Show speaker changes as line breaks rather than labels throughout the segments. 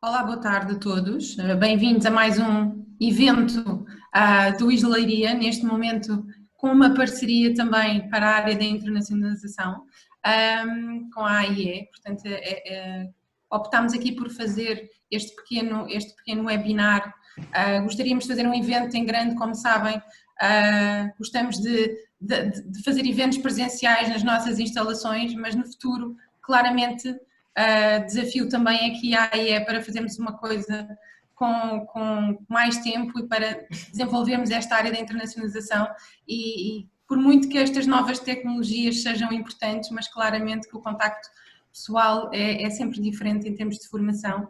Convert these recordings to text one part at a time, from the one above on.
Olá, boa tarde a todos. Bem-vindos a mais um evento do Isla Leiria, neste momento com uma parceria também para a área da internacionalização com a AIE. Portanto, optámos aqui por fazer este pequeno webinar. Gostaríamos de fazer um evento em grande, como sabem. Gostamos de fazer eventos presenciais nas nossas instalações, mas no futuro, claramente, desafio também aqui à AIE para fazermos uma coisa com mais tempo e para desenvolvermos esta área da internacionalização e por muito que estas novas tecnologias sejam importantes, mas claramente que o contacto pessoal é sempre diferente em termos de formação,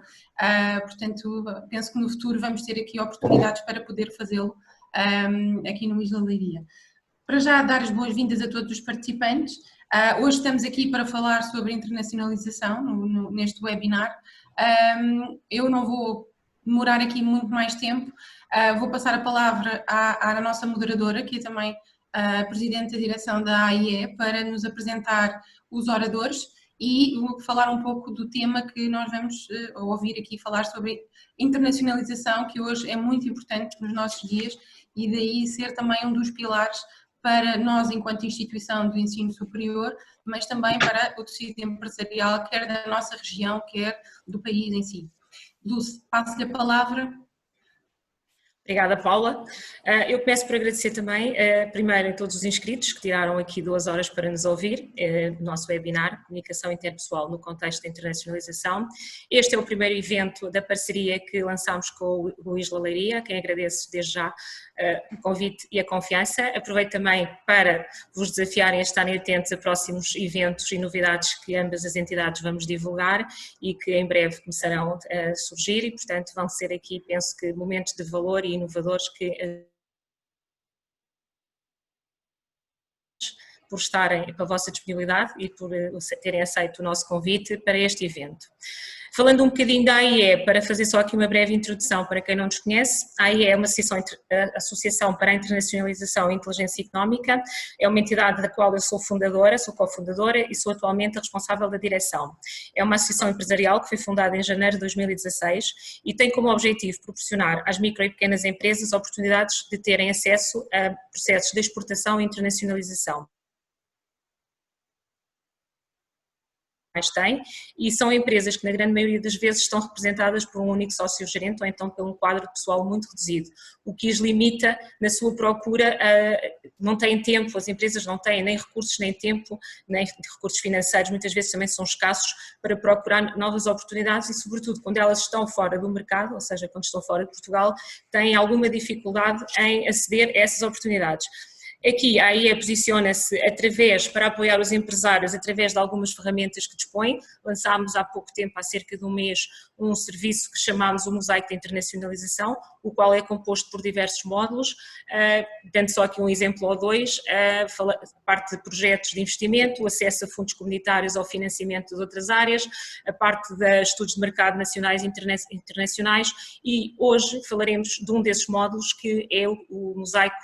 portanto penso que no futuro vamos ter aqui oportunidades para poder fazê-lo aqui no Isla Leiria. Para já dar as boas-vindas a todos os participantes. Hoje estamos aqui para falar sobre internacionalização neste webinar. Eu não vou demorar aqui muito mais tempo, vou passar a palavra à nossa moderadora, que é também a Presidente da Direção da AIE, para nos apresentar os oradores e falar um pouco do tema que nós vamos ouvir aqui falar sobre internacionalização, que hoje é muito importante nos nossos dias e daí ser também um dos pilares para nós enquanto instituição do ensino superior, mas também para o tecido empresarial, quer da nossa região, quer do país em si. Dulce, passo-lhe a palavra.
Obrigada, Paula. Eu começo por agradecer também, primeiro, a todos os inscritos que tiraram aqui 2 horas para nos ouvir no nosso webinar Comunicação Interpessoal no Contexto da Internacionalização. Este é o primeiro evento da parceria que lançámos com o Isla Leiria, a quem agradeço desde já o convite e a confiança. Aproveito também para vos desafiarem a estarem atentos a próximos eventos e novidades que ambas as entidades vamos divulgar e que em breve começarão a surgir e, portanto, vão ser aqui, penso que, momentos de valor e inovadores que por estarem, pela vossa disponibilidade e por terem aceito o nosso convite para este evento. Falando um bocadinho da AIE, para fazer só aqui uma breve introdução para quem não nos conhece, a AIE é uma associação para a internacionalização e inteligência económica, é uma entidade da qual eu sou fundadora, sou cofundadora e sou atualmente a responsável da direção. É uma associação empresarial que foi fundada em janeiro de 2016 e tem como objetivo proporcionar às micro e pequenas empresas oportunidades de terem acesso a processos de exportação e internacionalização. Tem, e são empresas que na grande maioria das vezes estão representadas por um único sócio-gerente ou então por um quadro pessoal muito reduzido, o que as limita na sua procura, não têm tempo, as empresas não têm nem recursos, nem tempo, nem recursos financeiros, muitas vezes também são escassos para procurar novas oportunidades e sobretudo quando elas estão fora do mercado, ou seja, quando estão fora de Portugal, têm alguma dificuldade em aceder a essas oportunidades. Aqui a AIE posiciona-se para apoiar os empresários através de algumas ferramentas que dispõe. Lançámos há pouco tempo, há cerca de um mês, um serviço que chamámos o Mosaico de Internacionalização, o qual é composto por diversos módulos, dando só aqui um exemplo ou dois, parte de projetos de investimento, o acesso a fundos comunitários ou financiamento de outras áreas, a parte de estudos de mercado nacionais e internacionais e hoje falaremos de um desses módulos que é o Mosaico,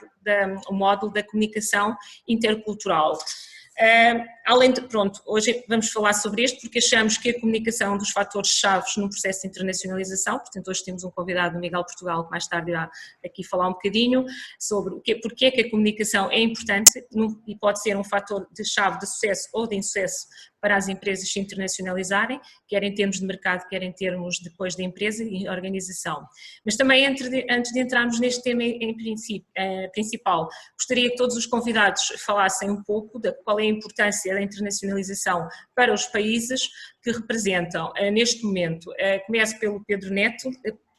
o módulo da comunicação intercultural. Hoje vamos falar sobre isto porque achamos que a comunicação é um dos fatores-chave no processo de internacionalização, portanto hoje temos um convidado, o Miguel Portugal, que mais tarde irá aqui falar um bocadinho sobre porque é que a comunicação é importante e pode ser um fator de chave de sucesso ou de insucesso para as empresas se internacionalizarem, quer em termos de mercado, quer em termos depois de empresa e organização. Mas também antes de entrarmos neste tema principal, gostaria que todos os convidados falassem um pouco de qual é a importância da internacionalização para os países que representam neste momento. Começo pelo Pedro Neto,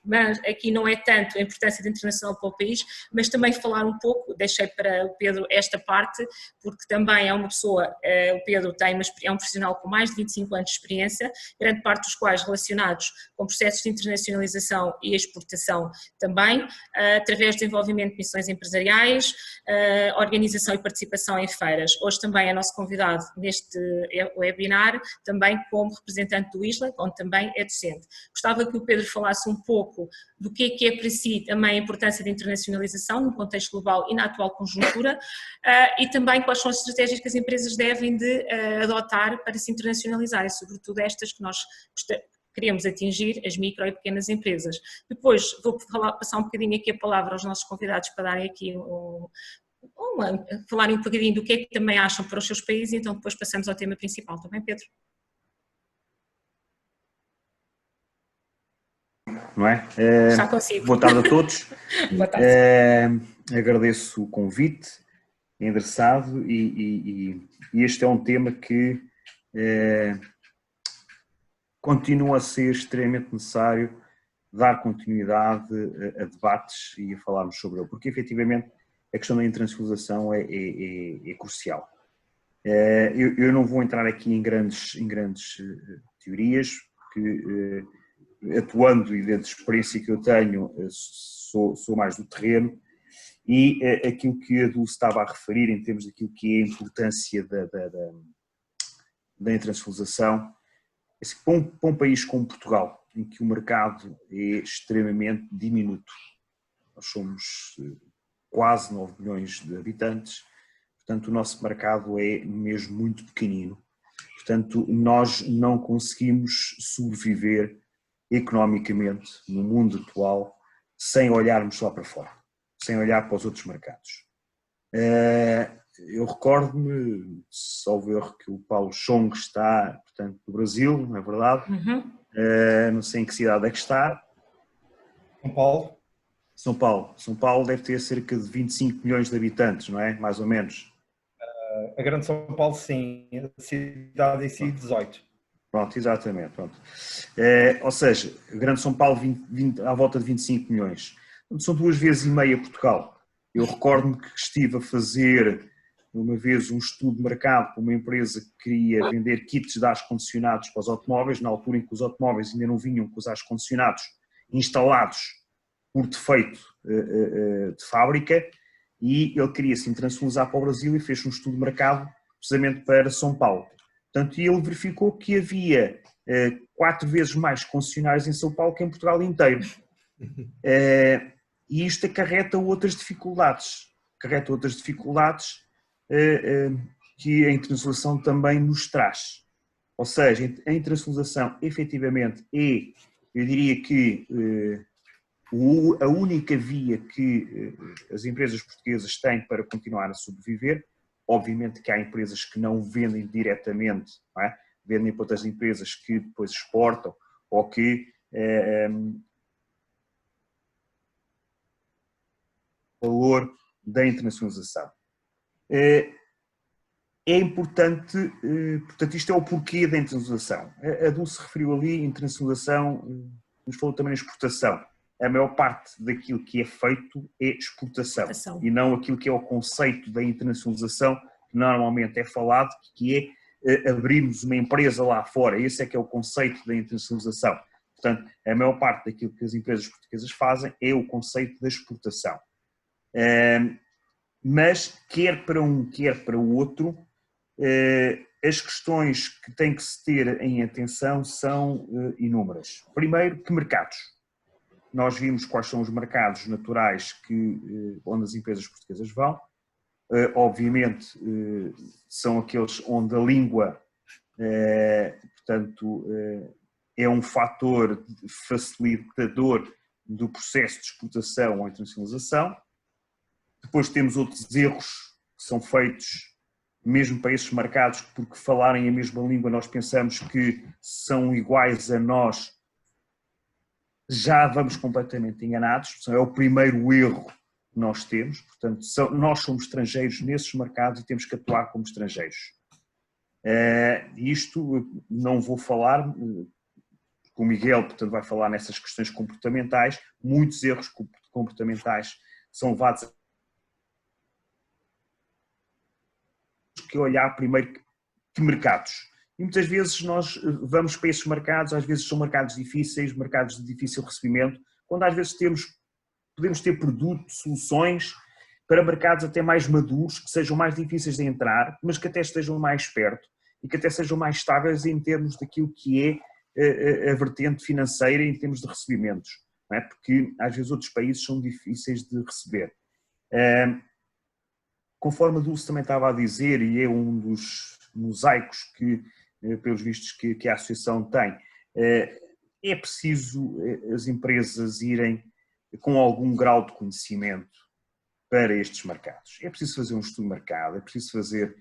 mas aqui não é tanto a importância da internacional para o país, mas também falar um pouco, deixei para o Pedro esta parte, porque também é uma pessoa, o Pedro é um profissional com mais de 25 anos de experiência, grande parte dos quais relacionados com processos de internacionalização e exportação também, através do desenvolvimento de missões empresariais, organização e participação em feiras. Hoje também é nosso convidado neste webinar, também como representante do ISLA, onde também é docente. Gostava que o Pedro falasse um pouco do que é para si também a importância da internacionalização no contexto global e na atual conjuntura e também quais são as estratégias que as empresas devem de adotar para se internacionalizarem, sobretudo estas que nós queremos atingir as micro e pequenas empresas. Depois vou passar um bocadinho aqui a palavra aos nossos convidados para darem aqui falarem um bocadinho do que é que também acham para os seus países, e então depois passamos ao tema principal, também, Pedro?
Não é?
Já consigo.
Boa tarde a todos.
Boa tarde.
Agradeço o convite, endereçado, e este é um tema que continua a ser extremamente necessário dar continuidade a debates e a falarmos sobre ele, porque efetivamente a questão da internacionalização é crucial. Eu não vou entrar aqui em grandes teorias, porque atuando e dentro da experiência que eu tenho, sou mais do terreno, e aquilo que a Dulce estava a referir em termos daquilo que é a importância da internacionalização, para um país como Portugal, em que o mercado é extremamente diminuto, nós somos quase 9 milhões de habitantes, portanto o nosso mercado é mesmo muito pequenino, portanto nós não conseguimos sobreviver economicamente no mundo atual sem olharmos lá para fora, sem olhar para os outros mercados. Eu recordo-me, salvo erro, que o Paulo Chong está, portanto, no Brasil, não é verdade?
Uhum.
Não sei em que cidade é que está.
São Paulo.
São Paulo. São Paulo deve ter cerca de 25 milhões de habitantes, não é? Mais ou menos.
A Grande São Paulo, sim. A cidade em si, 18.
Pronto, exatamente. Pronto. Ou seja, a Grande São Paulo, à volta de 25 milhões. São 2,5 vezes Portugal. Eu recordo-me que estive a fazer uma vez um estudo de mercado para uma empresa que queria vender kits de ar-condicionados para os automóveis, na altura em que os automóveis ainda não vinham com os ar-condicionados instalados por defeito de fábrica, e ele queria se internacionalizar para o Brasil e fez um estudo de mercado precisamente para São Paulo. Portanto, ele verificou que havia 4 vezes mais concessionários em São Paulo que em Portugal inteiro. E isto acarreta outras dificuldades. Que a internacionalização também nos traz. Ou seja, a internacionalização efetivamente eu diria que a única via que as empresas portuguesas têm para continuar a sobreviver. Obviamente que há empresas que não vendem diretamente, não é? Vendem para outras empresas que depois exportam, ou que valor da internacionalização. É importante, portanto, isto é o porquê da internacionalização. A Dulce referiu ali, internacionalização, nos falou também na exportação. A maior parte daquilo que é feito é exportação, e não aquilo que é o conceito da internacionalização, que normalmente é falado, que é abrirmos uma empresa lá fora. Esse é que é o conceito da internacionalização. Portanto, a maior parte daquilo que as empresas portuguesas fazem é o conceito da exportação. Mas, quer para um, quer para o outro, as questões que tem que se ter em atenção são inúmeras. Primeiro, que mercados? Nós vimos quais são os mercados naturais onde as empresas portuguesas vão. Obviamente, são aqueles onde a língua, portanto, é um fator facilitador do processo de exportação ou internacionalização. Depois temos outros erros que são feitos mesmo para esses mercados, porque falarem a mesma língua nós pensamos que são iguais a nós, já vamos completamente enganados. É o primeiro erro que nós temos. Portanto, nós somos estrangeiros nesses mercados e temos que atuar como estrangeiros. Isto não vou falar, porque o Miguel, portanto, vai falar nessas questões comportamentais. Muitos erros comportamentais são levados que olhar primeiro que mercados. E muitas vezes nós vamos para esses mercados, às vezes são mercados difíceis, mercados de difícil recebimento, quando às vezes podemos ter produtos, soluções para mercados até mais maduros, que sejam mais difíceis de entrar, mas que até estejam mais perto e que até sejam mais estáveis em termos daquilo que é a vertente financeira em termos de recebimentos, não é? Porque às vezes outros países são difíceis de receber. Conforme a Dulce também estava a dizer, e é um dos mosaicos que, pelos vistos, que a associação tem, é preciso as empresas irem com algum grau de conhecimento para estes mercados. É preciso fazer um estudo de mercado, é preciso fazer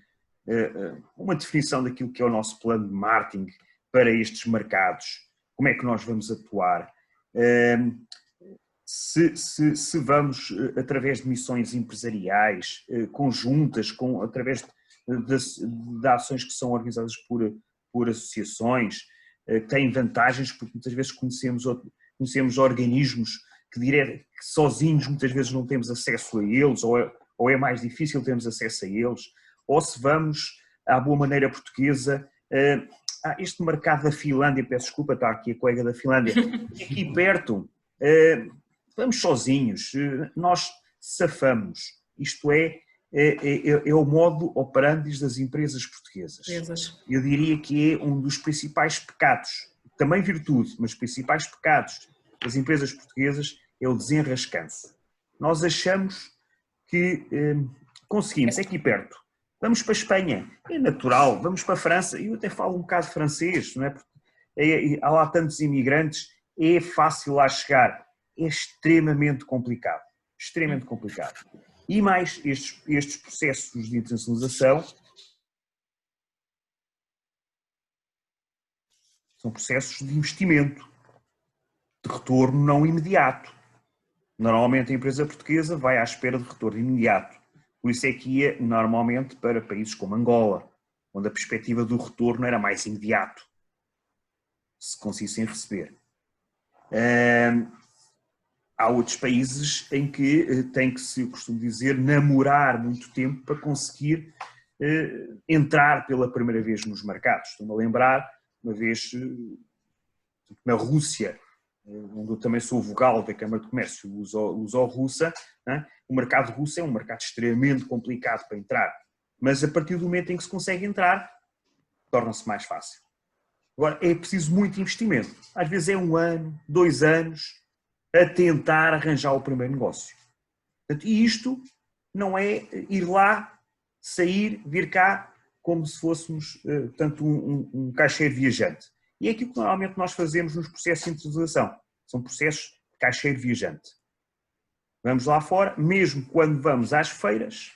uma definição daquilo que é o nosso plano de marketing para estes mercados, como é que nós vamos atuar, se vamos através de missões empresariais conjuntas, através de ações que são organizadas por associações, têm vantagens porque muitas vezes conhecemos organismos que sozinhos muitas vezes não temos acesso a eles, ou é mais difícil termos acesso a eles, ou se vamos à boa maneira portuguesa, este mercado da Finlândia, peço desculpa, está aqui a colega da Finlândia, aqui perto, vamos sozinhos, nós safamos, isto é o modo operandi das empresas portuguesas. Eu diria que é um dos principais pecados, também virtude, mas principais pecados das empresas portuguesas é o desenrascanço. Nós achamos que conseguimos, é aqui perto, vamos para a Espanha, é natural, vamos para a França, eu até falo um bocado francês, não é? Porque há lá tantos imigrantes, é fácil lá chegar, é extremamente complicado, extremamente complicado. E mais, estes processos de internacionalização são processos de investimento, de retorno não imediato. Normalmente a empresa portuguesa vai à espera de retorno imediato. Por isso é que ia normalmente para países como Angola, onde a perspectiva do retorno era mais imediato, se conseguissem receber. Há outros países em que tem que se, eu costumo dizer, namorar muito tempo para conseguir entrar pela primeira vez nos mercados. Estou-me a lembrar, uma vez, na Rússia, onde eu também sou vogal da Câmara de Comércio luso-russa, né? O mercado russo é um mercado extremamente complicado para entrar, mas a partir do momento em que se consegue entrar, torna-se mais fácil. Agora, é preciso muito investimento. Às vezes é 1 ano, 2 anos, a tentar arranjar o primeiro negócio. Portanto, e isto não é ir lá, sair, vir cá, como se fôssemos portanto, um caixeiro viajante. E é aquilo que normalmente nós fazemos nos processos de internacionalização. São processos de caixeiro viajante. Vamos lá fora, mesmo quando vamos às feiras,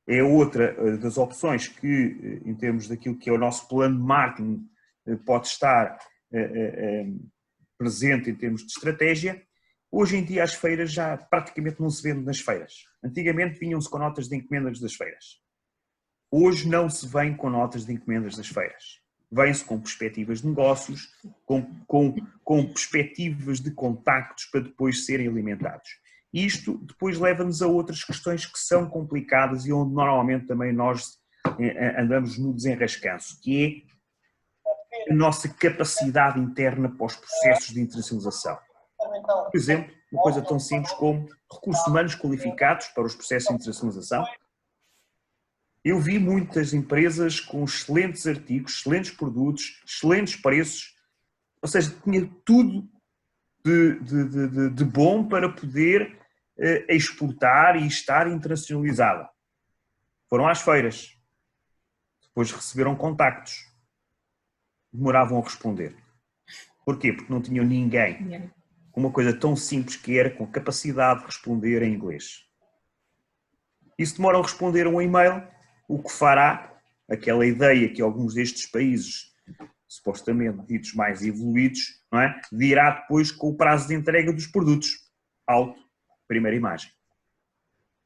é outra das opções que, em termos daquilo que é o nosso plano de marketing, pode estar presente em termos de estratégia. Hoje em dia as feiras já praticamente não se vendem nas feiras. Antigamente vinham-se com notas de encomendas das feiras. Hoje não se vem com notas de encomendas das feiras. Vem-se com perspectivas de negócios, com perspectivas de contactos para depois serem alimentados. Isto depois leva-nos a outras questões que são complicadas e onde normalmente também nós andamos no desenrascanço, que é a nossa capacidade interna para os processos de internacionalização. Por exemplo, uma coisa tão simples como recursos humanos qualificados para os processos de internacionalização. Eu vi muitas empresas com excelentes artigos, excelentes produtos, excelentes preços, ou seja, tinha tudo de bom para poder exportar e estar internacionalizada. Foram às feiras, depois receberam contactos, demoravam a responder. Porquê? Porque não tinham ninguém com uma coisa tão simples que era com capacidade de responder em inglês. E se demoram a responder um e-mail, o que fará aquela ideia que alguns destes países, supostamente ditos mais evoluídos, não é? Dirá depois com o prazo de entrega dos produtos. Alto, primeira imagem.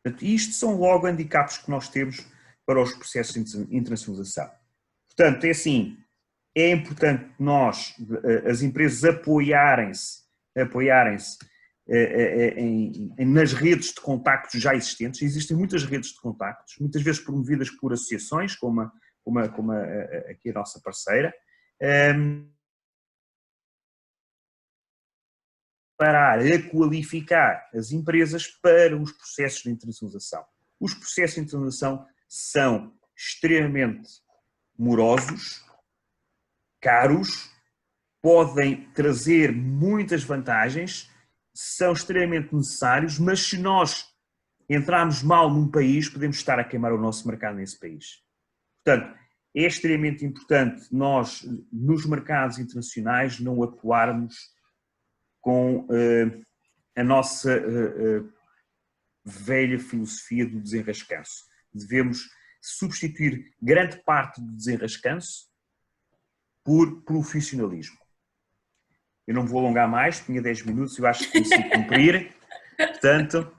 Portanto, isto são logo handicaps que nós temos para os processos de internacionalização. Portanto, é assim, é importante nós, as empresas apoiarem-se nas redes de contactos já existentes. Existem muitas redes de contactos, muitas vezes promovidas por associações, como aqui a nossa parceira, para a qualificar as empresas para os processos de internacionalização. Os processos de internacionalização são extremamente morosos, caros, podem trazer muitas vantagens, são extremamente necessários, mas se nós entrarmos mal num país, podemos estar a queimar o nosso mercado nesse país. Portanto, é extremamente importante nós, nos mercados internacionais, não atuarmos com a nossa velha filosofia do desenrascanço. Devemos substituir grande parte do desenrascanço por profissionalismo. Eu não me vou alongar mais, tinha 10 minutos, eu acho que consigo cumprir. Portanto,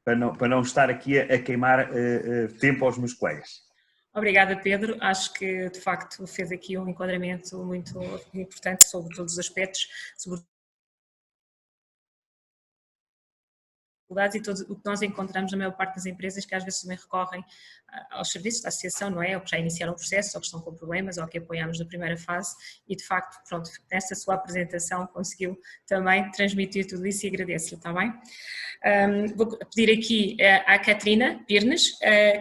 para não estar aqui a queimar tempo aos meus colegas.
Obrigada, Pedro. Acho que, de facto, fez aqui um enquadramento muito importante sobre todos os aspectos, sobre e todo o que nós encontramos na maior parte das empresas que às vezes também recorrem aos serviços da associação, não é? Ou que já iniciaram o processo, ou que estão com problemas, ou que apoiamos na primeira fase e de facto, pronto, nesta sua apresentação conseguiu também transmitir tudo isso e agradeço-lhe, está bem? Vou pedir aqui à Catarina Pirnes,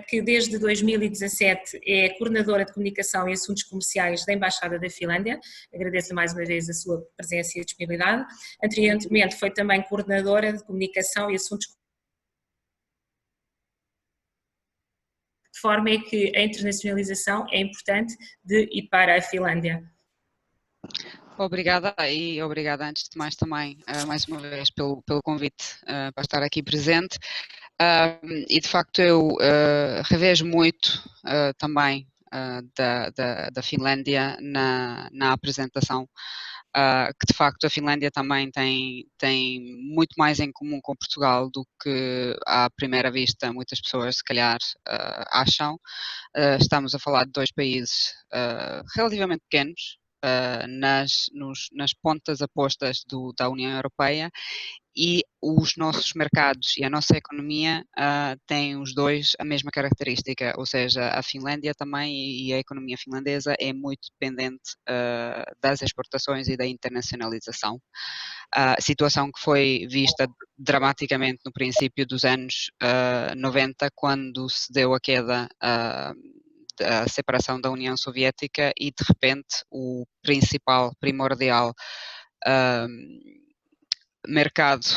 que desde 2017 é coordenadora de comunicação e assuntos comerciais da Embaixada da Finlândia. Agradeço mais uma vez a sua presença e disponibilidade. Anteriormente foi também coordenadora de comunicação e assuntos de forma é que a internacionalização é importante de e para a Finlândia.
Obrigada e obrigada antes de mais também, mais uma vez, pelo convite para estar aqui presente. E de facto eu revejo muito também da Finlândia na apresentação, que de facto a Finlândia também tem muito mais em comum com Portugal do que à primeira vista muitas pessoas se calhar acham. Estamos a falar de dois países relativamente pequenos, nas pontas apostas da União Europeia, e os nossos mercados e a nossa economia têm os dois a mesma característica, ou seja, a Finlândia também e a economia finlandesa é muito dependente das exportações e da internacionalização. Situação que foi vista dramaticamente no princípio dos anos 90, quando se deu a queda da separação da União Soviética e de repente o primordial mercado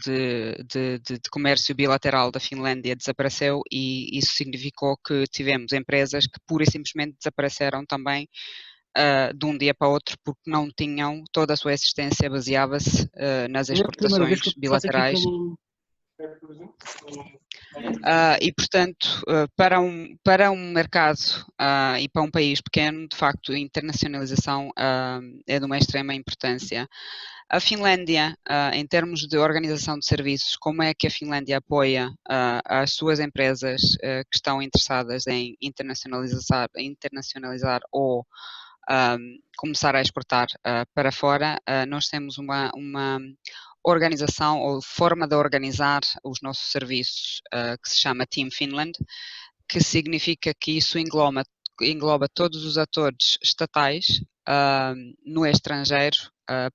de comércio bilateral da Finlândia desapareceu, e isso significou que tivemos empresas que pura e simplesmente desapareceram também de um dia para o outro, porque não tinham, toda a sua existência baseava-se nas exportações bilaterais. E portanto, para um mercado e para um país pequeno, de facto, a internacionalização é de uma extrema importância. A Finlândia, em termos de organização de serviços, como é que a Finlândia apoia as suas empresas que estão interessadas em internacionalizar ou começar a exportar para fora? Nós temos uma organização ou forma de organizar os nossos serviços que se chama Team Finland, que significa que isso engloba todos os atores estatais no estrangeiro,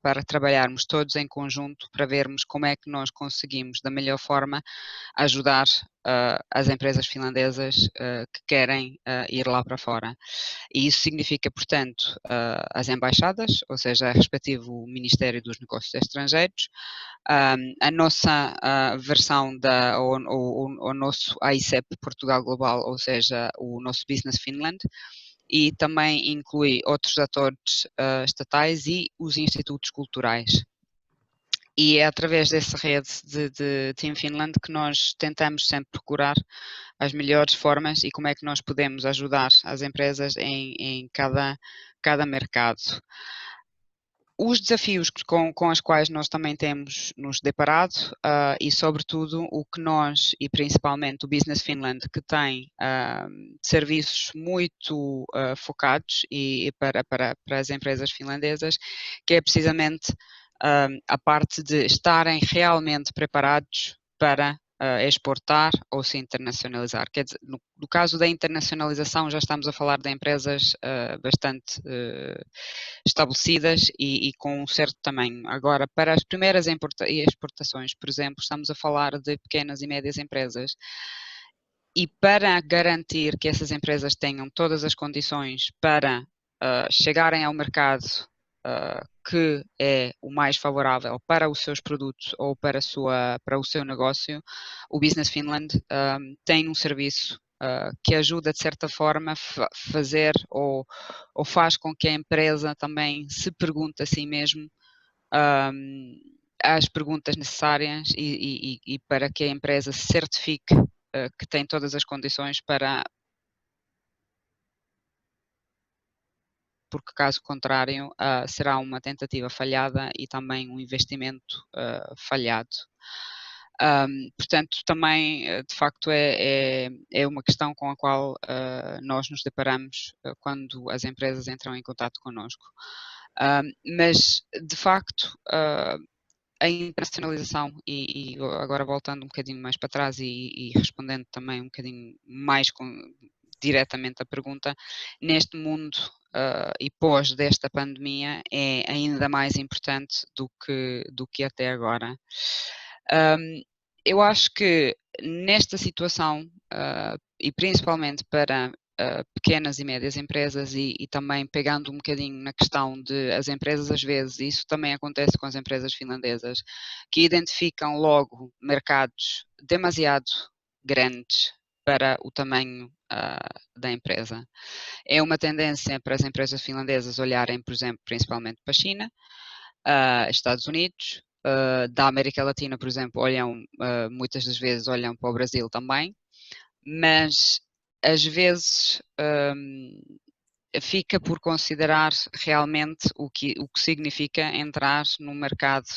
para trabalharmos todos em conjunto para vermos como é que nós conseguimos da melhor forma ajudar as empresas finlandesas que querem ir lá para fora. E isso significa, portanto, as embaixadas, ou seja, respectivo Ministério dos Negócios Estrangeiros, a nossa versão o nosso AICEP Portugal Global, ou seja, o nosso Business Finland, e também inclui outros atores estatais e os institutos culturais. E é através dessa rede de Team Finland que nós tentamos sempre procurar as melhores formas e como é que nós podemos ajudar as empresas em cada mercado. Os desafios com os quais nós também temos nos deparado e, sobretudo, o que nós, e principalmente o Business Finland, que tem serviços muito focados para as empresas finlandesas, que é precisamente a parte de estarem realmente preparados para exportar ou se internacionalizar. Quer dizer, no caso da internacionalização já estamos a falar de empresas bastante estabelecidas e com um certo tamanho. Agora, para as primeiras exportações, por exemplo, estamos a falar de pequenas e médias empresas. E para garantir que essas empresas tenham todas as condições para chegarem ao mercado que é o mais favorável para os seus produtos ou para o seu negócio, o Business Finland tem um serviço que ajuda de certa forma a fazer ou faz com que a empresa também se pergunte a si mesmo as perguntas necessárias e para que a empresa se certifique que tem todas as condições para, porque caso contrário será uma tentativa falhada e também um investimento falhado. Portanto, também, de facto, é uma questão com a qual nós nos deparamos quando as empresas entram em contato connosco. Mas, de facto, a internacionalização, e agora voltando um bocadinho mais para trás e respondendo também um bocadinho mais diretamente a pergunta, neste mundo e pós desta pandemia é ainda mais importante do que até agora. Eu acho que nesta situação, e principalmente para pequenas e médias empresas e também pegando um bocadinho na questão de as empresas às vezes, e isso também acontece com as empresas finlandesas, que identificam logo mercados demasiado grandes para o tamanho da empresa. É uma tendência para as empresas finlandesas olharem, por exemplo, principalmente para a China, Estados Unidos, da América Latina, por exemplo, olham, muitas das vezes olham para o Brasil também, mas às vezes fica por considerar realmente o que significa entrar num mercado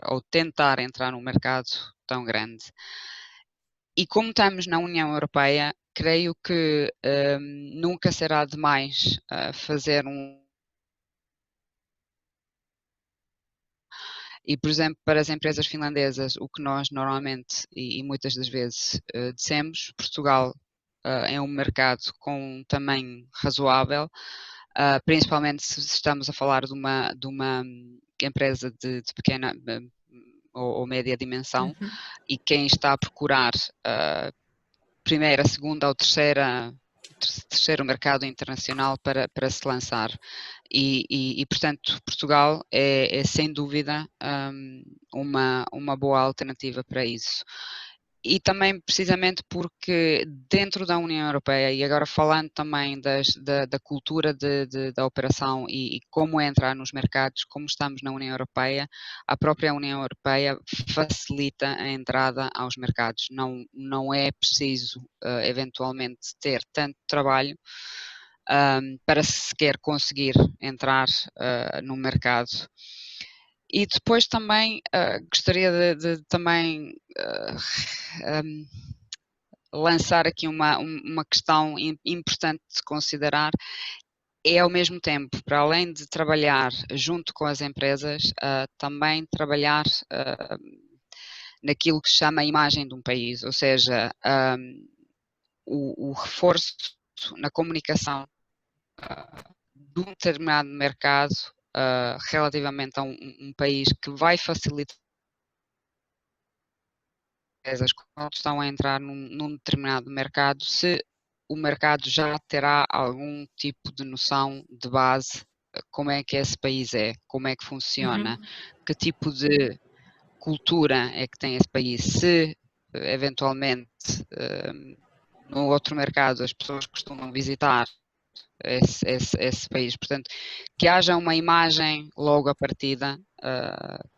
ou tentar entrar num mercado tão grande. E como estamos na União Europeia, creio que nunca será demais fazer E, por exemplo, para as empresas finlandesas, o que nós normalmente e muitas das vezes dissemos, Portugal é um mercado com um tamanho razoável, principalmente se estamos a falar de uma empresa de pequena ou média dimensão, e quem está a procurar primeira, segunda ou terceiro mercado internacional para se lançar. E, portanto, Portugal é sem dúvida uma boa alternativa para isso. E também precisamente porque dentro da União Europeia, e agora falando também da cultura da operação e como entrar nos mercados, como estamos na União Europeia, a própria União Europeia facilita a entrada aos mercados. Não é preciso eventualmente ter tanto trabalho para sequer conseguir entrar no mercado. E depois também gostaria de também lançar aqui uma questão importante de considerar, é ao mesmo tempo, para além de trabalhar junto com as empresas, também trabalhar naquilo que se chama a imagem de um país, ou seja, o reforço na comunicação de um determinado mercado relativamente a um país que vai facilitar as empresas quando estão a entrar num determinado mercado, se o mercado já terá algum tipo de noção de base, como é que esse país é, como é que funciona, que tipo de cultura é que tem esse país, se eventualmente no outro mercado as pessoas costumam visitar esse país. Portanto, que haja uma imagem logo à partida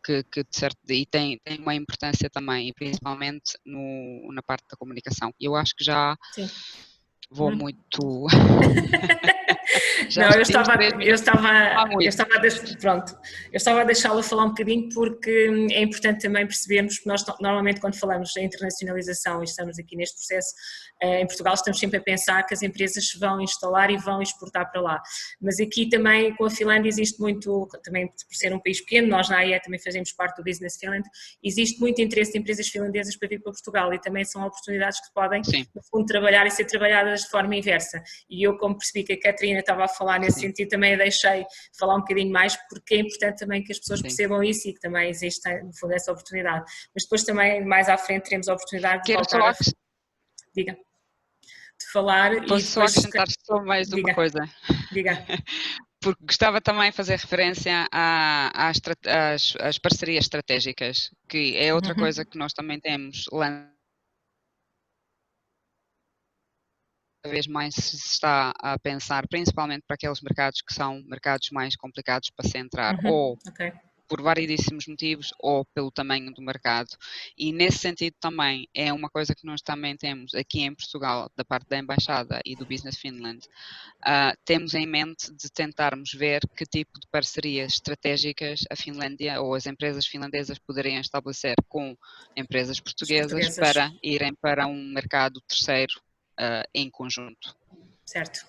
que de certo, e tem uma importância também, e principalmente na parte da comunicação. Eu acho que já vou muito...
Não, eu estava a deixá-la falar um bocadinho porque é importante também percebermos que nós normalmente quando falamos em internacionalização e estamos aqui neste processo em Portugal estamos sempre a pensar que as empresas se vão instalar e vão exportar para lá, mas aqui também com a Finlândia existe muito, também por ser um país pequeno, nós na AIE também fazemos parte do Business Finland, existe muito interesse de empresas finlandesas para vir para Portugal e também são oportunidades que podem, no fundo, trabalhar e ser trabalhadas de forma inversa. E eu, como percebi que a Catarina estava a falar nesse sentido, também a deixei falar um bocadinho mais, porque é importante também que as pessoas percebam isso e que também existe, no fundo, essa oportunidade. Mas depois também, mais à frente, teremos a oportunidade de voltar a... Diga. De falar e depois...
Posso acrescentar só mais uma coisa?
Diga.
Porque gostava também de fazer referência às parcerias estratégicas, que é outra coisa que nós também temos vez mais se está a pensar, principalmente para aqueles mercados que são mercados mais complicados para se entrar, ou
Ok.
por variedíssimos motivos, ou pelo tamanho do mercado. E nesse sentido também é uma coisa que nós também temos aqui em Portugal, da parte da Embaixada e do Business Finland, temos em mente de tentarmos ver que tipo de parcerias estratégicas a Finlândia ou as empresas finlandesas poderiam estabelecer com empresas portuguesas para irem para um mercado terceiro em conjunto.
Certo.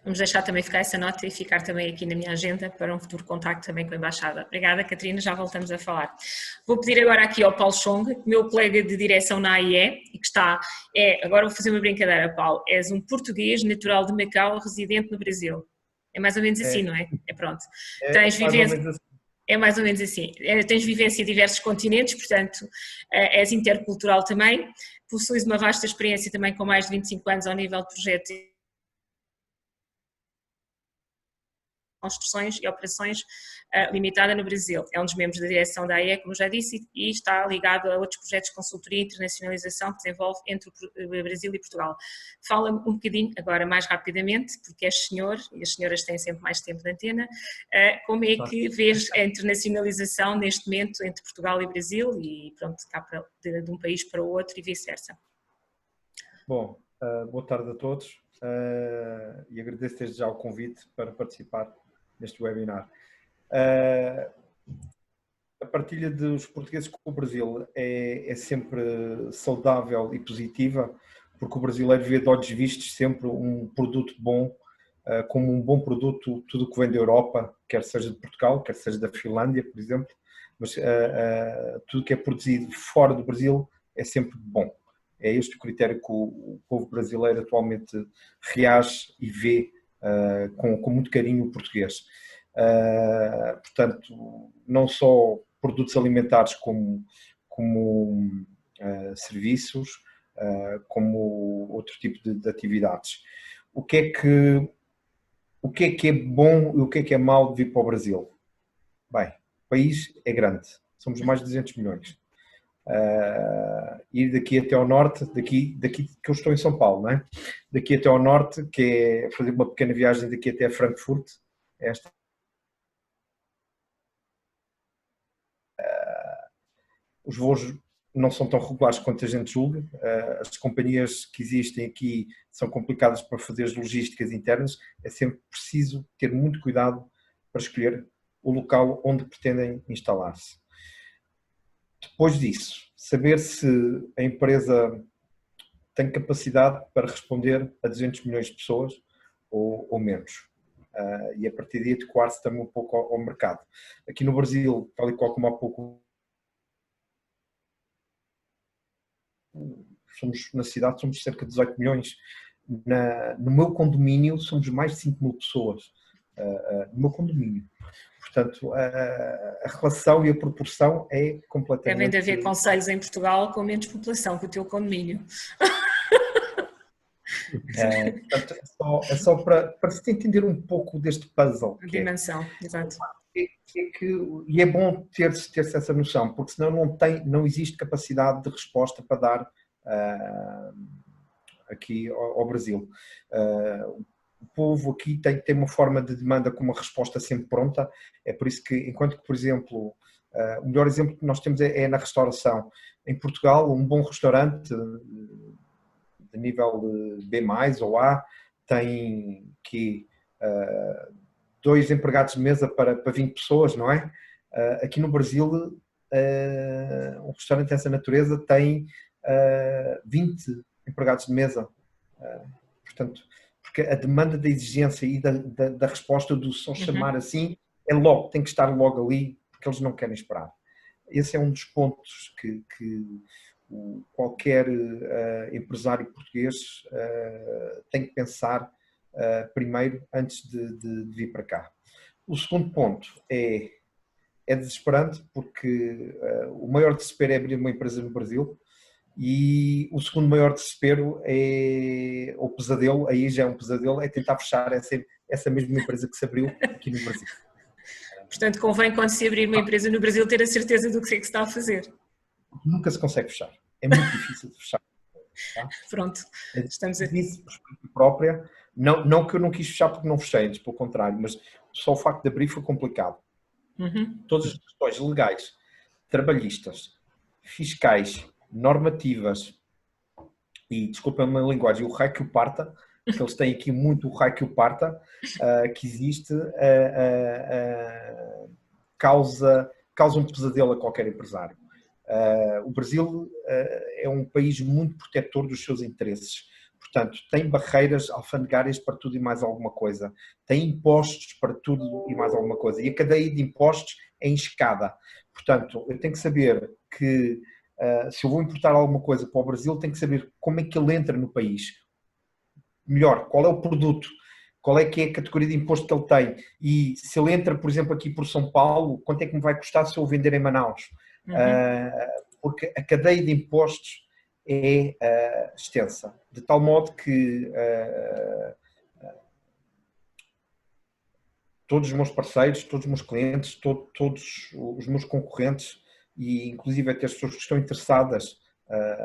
Vamos deixar também ficar essa nota e ficar também aqui na minha agenda para um futuro contacto também com a Embaixada. Obrigada, Catarina, já voltamos a falar. Vou pedir agora aqui ao Paulo Chong, meu colega de direção na AIE, e que agora vou fazer uma brincadeira, Paulo, és um português natural de Macau, residente no Brasil. É mais ou menos assim, não é? É pronto. Tens vivência... É mais ou menos assim. Tens vivência em diversos continentes, portanto, és intercultural também, possuis uma vasta experiência também com mais de 25 anos ao nível de projeto construções e operações limitada no Brasil. É um dos membros da direção da AIE, como já disse, e está ligado a outros projetos de consultoria e internacionalização que desenvolve entre o Brasil e Portugal. Fala-me um bocadinho, agora mais rapidamente, porque és senhor, e as senhoras têm sempre mais tempo de antena, como é que vês a internacionalização neste momento entre Portugal e Brasil e pronto, cá de um país para o outro e vice-versa?
Bom, boa tarde a todos e agradeço desde já o convite para participar neste webinar. A partilha dos portugueses com o Brasil é sempre saudável e positiva, porque o brasileiro vê de olhos vistos sempre um produto bom, como um bom produto, tudo o que vem da Europa, quer seja de Portugal, quer seja da Finlândia, por exemplo, mas tudo que é produzido fora do Brasil é sempre bom. É este o critério que o povo brasileiro atualmente reage e vê com muito carinho o português. Portanto, não só produtos alimentares como serviços, como outro tipo de atividades. O que é que é bom e o que é mau de vir para o Brasil? Bem, o país é grande, somos mais de 200 milhões. Ir daqui até ao norte, daqui que eu estou em São Paulo, não é? Daqui até ao norte, que é fazer uma pequena viagem daqui até Frankfurt, os voos não são tão regulares quanto a gente julga, as companhias que existem aqui são complicadas para fazer as logísticas internas, é sempre preciso ter muito cuidado para escolher o local onde pretendem instalar-se. Depois disso, saber se a empresa tem capacidade para responder a 200 milhões de pessoas ou menos. E a partir daí adequar-se também um pouco ao mercado. Aqui no Brasil, tal e qual como há pouco, na cidade somos cerca de 18 milhões. No meu condomínio somos mais de 5 mil pessoas. No meu condomínio. Portanto, a relação e a proporção é completamente...
Devem de haver concelhos em Portugal com menos população que o teu condomínio.
Portanto, é só para se entender um pouco deste puzzle.
A dimensão, exato.
E é bom ter-se essa noção, porque senão não existe capacidade de resposta para dar aqui ao Brasil. O povo aqui tem uma forma de demanda com uma resposta sempre pronta, é por isso que, enquanto que, por exemplo, o melhor exemplo que nós temos é na restauração. Em Portugal, um bom restaurante de nível B+, ou A, tem que 2 empregados de mesa para 20 pessoas, não é? Aqui no Brasil, um restaurante dessa natureza tem 20 empregados de mesa. Portanto, porque a demanda da exigência e da resposta do só chamar assim é logo, tem que estar logo ali, porque eles não querem esperar. Esse é um dos pontos que qualquer empresário português tem que pensar primeiro antes de vir para cá. O segundo ponto é desesperante, porque o maior desespero é abrir uma empresa no Brasil. E o segundo maior desespero é o pesadelo, aí já é um pesadelo, é tentar fechar essa mesma empresa que se abriu aqui no Brasil.
Portanto, convém, quando se abrir uma empresa no Brasil, ter a certeza do que é que se está a fazer.
Nunca se consegue fechar, é muito difícil de fechar. Tá?
Pronto, estamos a...
Disse por experiência própria, não que eu não quis fechar porque não fechei, antes pelo contrário, mas só o facto de abrir foi complicado. Todas as questões legais, trabalhistas, fiscais, normativas e, desculpem-me a linguagem, o raio que o parta, que eles têm aqui muito o raio que o parta, que existe, causa um pesadelo a qualquer empresário. O Brasil é um país muito protetor dos seus interesses. Portanto, tem barreiras alfandegárias para tudo e mais alguma coisa. Tem impostos para tudo e mais alguma coisa. E a cadeia de impostos é em escada. Portanto, eu tenho que saber que, se eu vou importar alguma coisa para o Brasil, tenho que saber como é que ele entra no país. Melhor, qual é o produto, qual é que é a categoria de imposto que ele tem. E se ele entra, por exemplo, aqui por São Paulo, quanto é que me vai custar se eu vender em Manaus? Porque a cadeia de impostos é extensa, de tal modo que todos os meus parceiros, todos os meus clientes, todos os meus concorrentes e inclusive até as pessoas que estão interessadas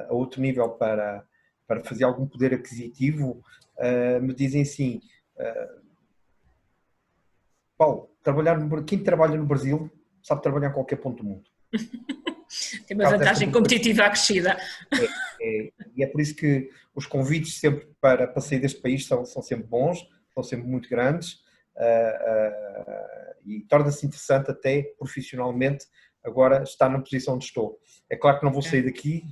a outro nível para fazer algum poder aquisitivo, me dizem assim, Paulo, quem trabalha no Brasil sabe trabalhar em qualquer ponto do mundo.
Tem uma vantagem competitiva acrescida.
E é por isso que os convites sempre para sair deste país são sempre bons, são sempre muito grandes e torna-se interessante até profissionalmente agora estar na posição onde estou. É claro que não vou sair daqui,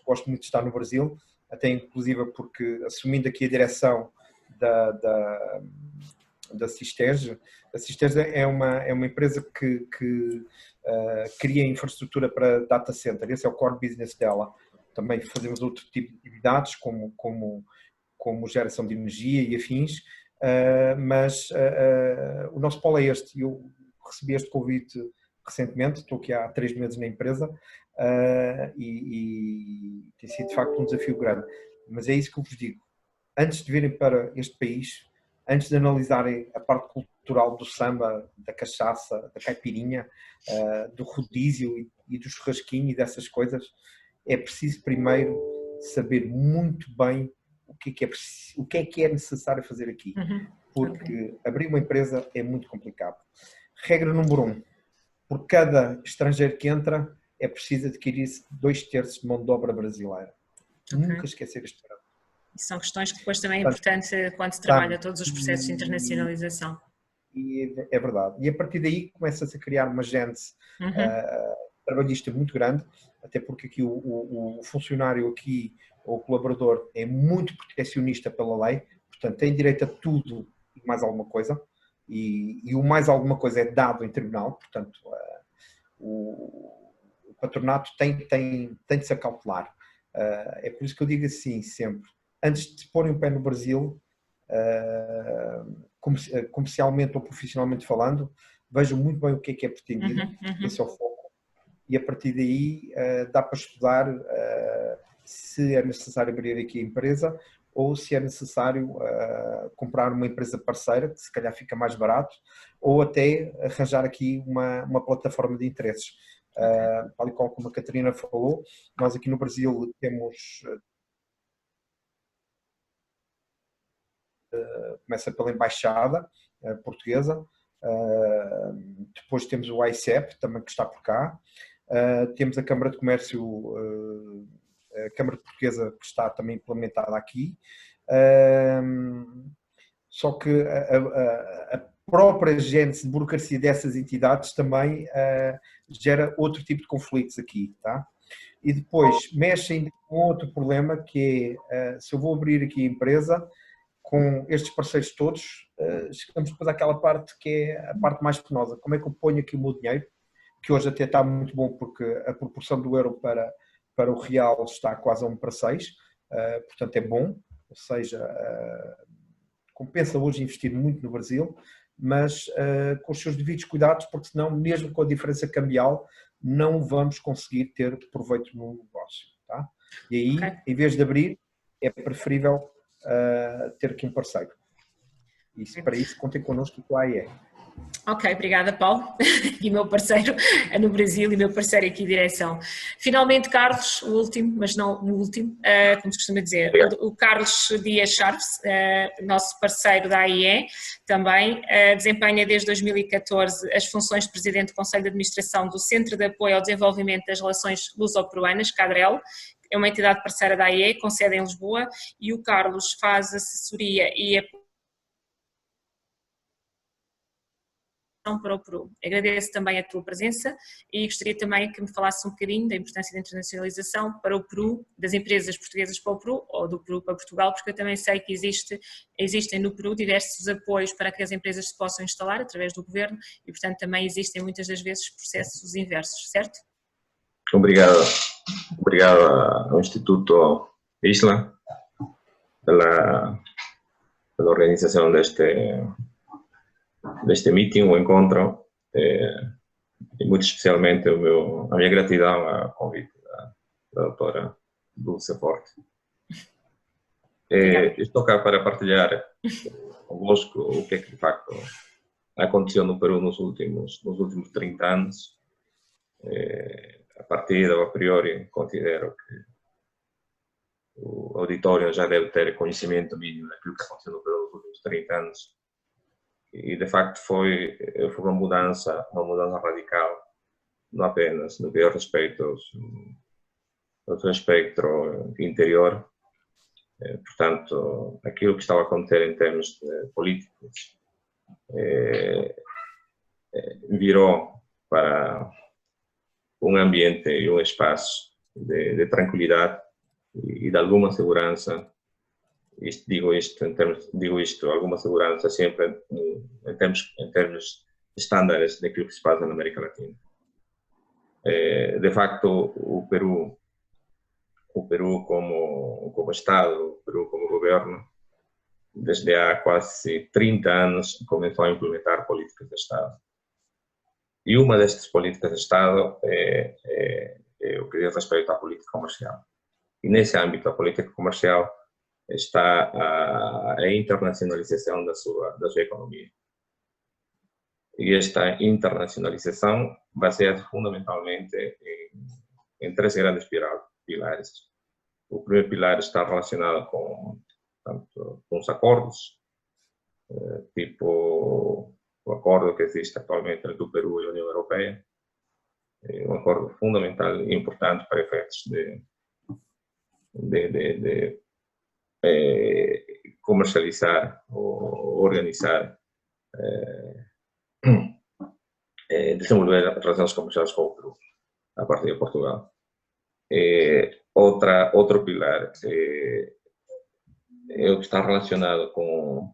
gosto muito de estar no Brasil, até inclusive porque assumindo aqui a direção da Sistege. A Sistege é uma empresa que cria infraestrutura para data center, esse é o core business dela. Também fazemos outro tipo de atividades como geração de energia e afins, mas o nosso polo é este. Eu recebi este convite recentemente, estou aqui há 3 meses na empresa e tem sido de facto um desafio grande. Mas é isso que eu vos digo. Antes de virem para este país, antes de analisarem a parte cultural do samba, da cachaça, da caipirinha, do rodízio e do churrasquinho e dessas coisas, é preciso primeiro saber muito bem o que é necessário fazer aqui. Porque abrir uma empresa é muito complicado. Regra número 1, por cada estrangeiro que entra, é preciso adquirir-se 2/3 de mão de obra brasileira. Nunca esquecer este parâmetro.
E são questões que depois também é importante quando se trabalha todos os processos de internacionalização.
E é verdade. E a partir daí começa-se a criar uma gênese trabalhista muito grande, até porque aqui o funcionário aqui, ou o colaborador, é muito protecionista pela lei, portanto tem direito a tudo e mais alguma coisa, e o mais alguma coisa é dado em tribunal, portanto o patronato tem de se acautelar. É por isso que eu digo assim sempre, antes de porem o pé no Brasil, comercialmente ou profissionalmente falando, vejam muito bem o que é pretendido, esse é o foco. E a partir daí dá para estudar se é necessário abrir aqui a empresa ou se é necessário comprar uma empresa parceira, que se calhar fica mais barato, ou até arranjar aqui uma plataforma de interesses. Tal e qual como a Catarina falou, nós aqui no Brasil temos... começa pela Embaixada Portuguesa, depois temos o ICEP, também que está por cá, temos a Câmara de Comércio, a Câmara Portuguesa, que está também implementada aqui, só que a própria gênese de burocracia dessas entidades também gera outro tipo de conflitos aqui, tá? E depois mexe ainda com outro problema, que é, se eu vou abrir aqui a empresa, com estes parceiros todos, chegamos depois àquela parte que é a parte mais penosa. Como é que eu ponho aqui o meu dinheiro? Que hoje até está muito bom, porque a proporção do euro para o real está quase a 1/6, portanto é bom, ou seja, compensa hoje investir muito no Brasil, mas com os seus devidos cuidados, porque senão, mesmo com a diferença cambial, não vamos conseguir ter proveito no negócio. Tá? E aí, em vez de abrir, é preferível ter aqui um parceiro. Para isso, contem connosco com a AE.
Ok, obrigada, Paulo, e meu parceiro no Brasil e meu parceiro aqui de direção. Finalmente, Carlos, o último, mas não o último, como se costuma dizer, o Carlos Dias Chaves, nosso parceiro da AIE, também desempenha desde 2014 as funções de Presidente do Conselho de Administração do Centro de Apoio ao Desenvolvimento das Relações Luso-Peruanas, CADREL, é uma entidade parceira da AIE, com sede em Lisboa, e o Carlos faz assessoria e apoio para o Peru. Agradeço também a tua presença e gostaria também que me falasse um bocadinho da importância da internacionalização para o Peru, das empresas portuguesas para o Peru ou do Peru para Portugal, porque eu também sei que existem no Peru diversos apoios para que as empresas se possam instalar através do governo e, portanto, também existem muitas das vezes processos inversos, certo?
Obrigado ao Instituto Isla pela organização deste meeting, o encontro, e muito especialmente a minha gratidão ao convite da doutora Dulce Forte. Estou cá para partilhar convosco o que é que de facto aconteceu no Peru nos últimos 30 anos. A priori, considero que o auditório já deve ter conhecimento mínimo daquilo que aconteceu no Peru nos últimos 30 anos. E de facto foi uma mudança radical, não apenas no que diz respeito ao seu espectro interior, portanto, aquilo que estava a acontecer em termos políticos virou para um ambiente e um espaço de tranquilidade e de alguma segurança. Digo isto, alguma segurança sempre em termos estándares daquilo que se passa na América Latina. De facto, o Peru como Estado, o Peru como governo, desde há quase 30 anos começou a implementar políticas de Estado. E uma destas políticas de Estado é o que diz respeito à política comercial. E nesse âmbito, a política comercial está a internacionalização da sua economia. E esta internacionalização baseia-se fundamentalmente em três grandes pilares. O primeiro pilar está relacionado com os acordos, tipo o acordo que existe atualmente entre o Peru e a União Europeia, um acordo fundamental e importante para efeitos de comercializar ou organizar, desenvolver relações comerciais com o Peru, a partir de Portugal. Outro pilar é o que está relacionado com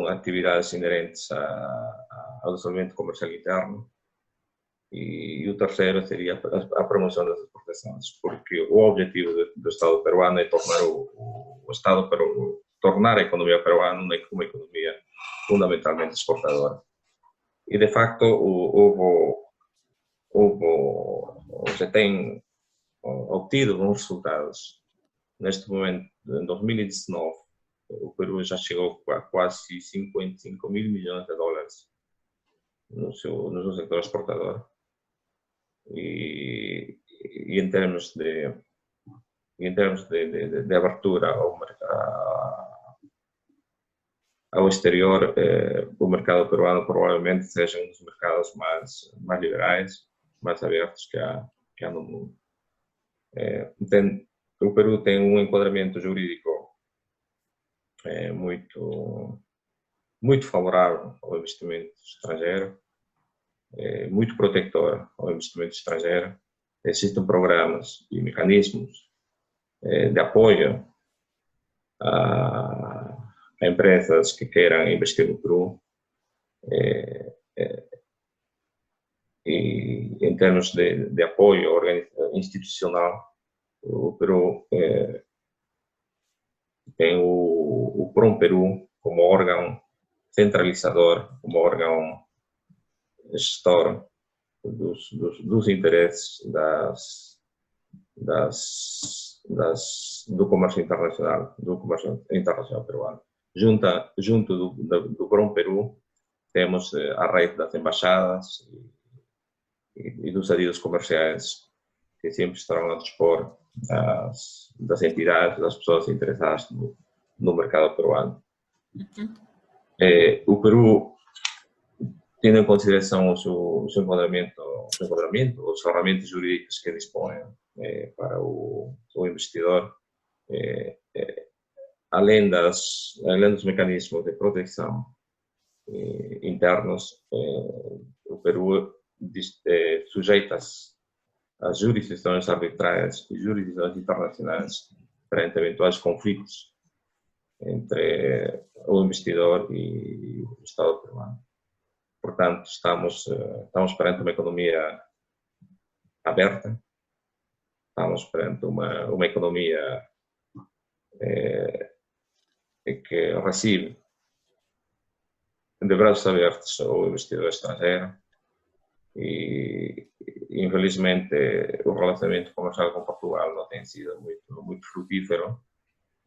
atividades inerentes ao desenvolvimento comercial interno. E o terceiro seria a promoção das exportações, porque o objetivo do Estado peruano é tornar a economia peruana uma economia fundamentalmente exportadora. E de facto se tem obtido bons resultados. Neste momento, em 2019, o Peru já chegou a quase 55 mil milhões de dólares no seu setor exportador. E em termos de abertura ao exterior, o mercado peruano provavelmente seja um dos mercados mais liberais, mais abertos que há no mundo. O Peru tem um enquadramento jurídico muito favorável ao investimento estrangeiro, muito protetor ao investimento estrangeiro. Existem programas e mecanismos de apoio a empresas que queiram investir no Peru. E em termos de apoio institucional, o Peru tem o PROMPERU como órgão centralizador, como órgão gestor dos interesses do comércio internacional peruano. Junto do PROMPERU temos a rede das embaixadas e dos adidos comerciais que sempre estarão a dispor das entidades, das pessoas interessadas no mercado peruano. O Peru, tendo em consideração o seu enquadramento, as ferramentas jurídicas que dispõe para o investidor, além dos mecanismos de proteção internos, o Peru sujeita-se às jurisdições arbitrais e jurisdições internacionais perante eventuais conflitos entre o investidor e o Estado peruano. Portanto, estamos perante uma economia aberta, estamos perante uma economia que recebe de braços abertos o investidor estrangeiro e, infelizmente, o relacionamento comercial com Portugal não tem sido muito frutífero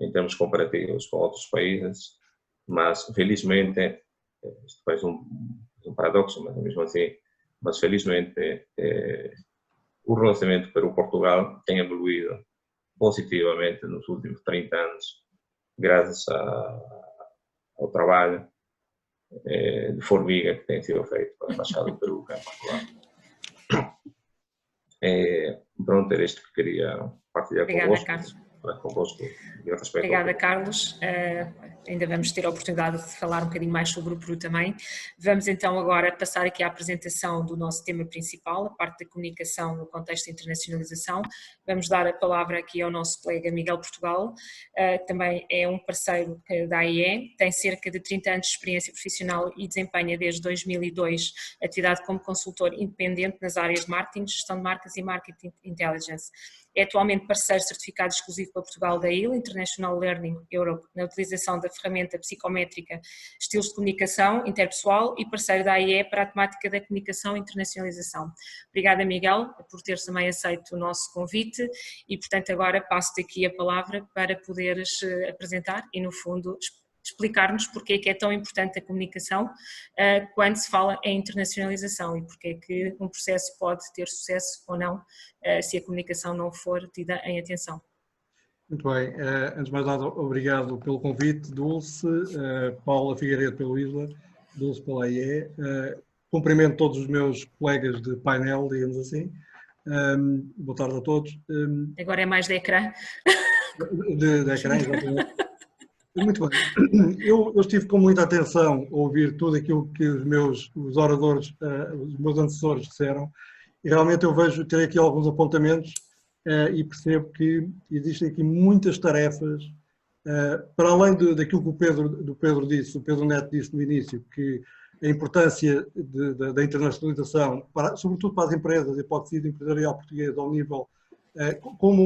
em termos comparativos com outros países, mas felizmente, isto parece um paradoxo, mas mesmo assim, mas felizmente o relacionamento Peru-Portugal tem evoluído positivamente nos últimos 30 anos, graças ao trabalho de formiga que tem sido feito pela Embaixada do Peru em Portugal. Pronto, era isto que queria partilhar convosco.
Obrigada, Carlos. Ainda vamos ter a oportunidade de falar um bocadinho mais sobre o Peru também. Vamos então agora passar aqui à apresentação do nosso tema principal, a parte da comunicação no contexto de internacionalização. Vamos dar a palavra aqui ao nosso colega Miguel Portugal, que também é um parceiro da AIE, tem cerca de 30 anos de experiência profissional e desempenha desde 2002 atividade como consultor independente nas áreas de marketing, gestão de marcas e marketing intelligence. É atualmente parceiro certificado exclusivo para Portugal da IL, International Learning Europe, na utilização da ferramenta psicométrica Estilos de Comunicação Interpessoal e parceiro da AIE para a temática da comunicação e internacionalização. Obrigada, Miguel, por teres também aceito o nosso convite e, portanto, agora passo-te aqui a palavra para poderes apresentar e, no fundo, explicar-nos porque é que é tão importante a comunicação quando se fala em internacionalização e porque é que um processo pode ter sucesso ou não se a comunicação não for tida em atenção.
Muito bem, antes de mais nada, obrigado pelo convite, Dulce, Paula Figueiredo pelo Isla, Dulce pela AIE. Cumprimento todos os meus colegas de painel, digamos assim. Boa tarde a todos.
Agora é mais de ecrã.
De ecrã, exatamente. Muito bem. Eu estive com muita atenção a ouvir tudo aquilo que os oradores, os meus antecessores disseram e realmente eu tirei aqui alguns apontamentos e percebo que existem aqui muitas tarefas, para além daquilo que o Pedro disse, o Pedro Neto disse no início, que a importância da internacionalização, sobretudo para as empresas e para o tecido empresarial português ao nível, como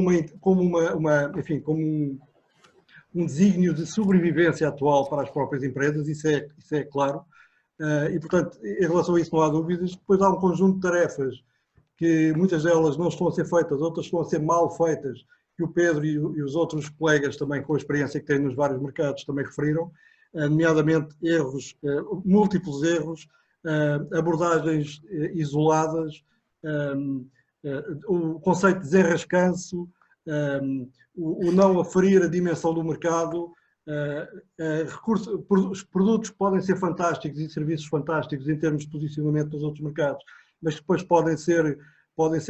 um desígnio de sobrevivência atual para as próprias empresas, isso é claro, e portanto, em relação a isso não há dúvidas. Depois há um conjunto de tarefas que muitas delas não estão a ser feitas, outras estão a ser mal feitas, que o Pedro e os outros colegas também com a experiência que têm nos vários mercados também referiram, nomeadamente erros, múltiplos erros, abordagens isoladas, o conceito de desenrascanço, o não aferir a dimensão do mercado, os produtos podem ser fantásticos e serviços fantásticos em termos de posicionamento nos outros mercados, mas depois podem ser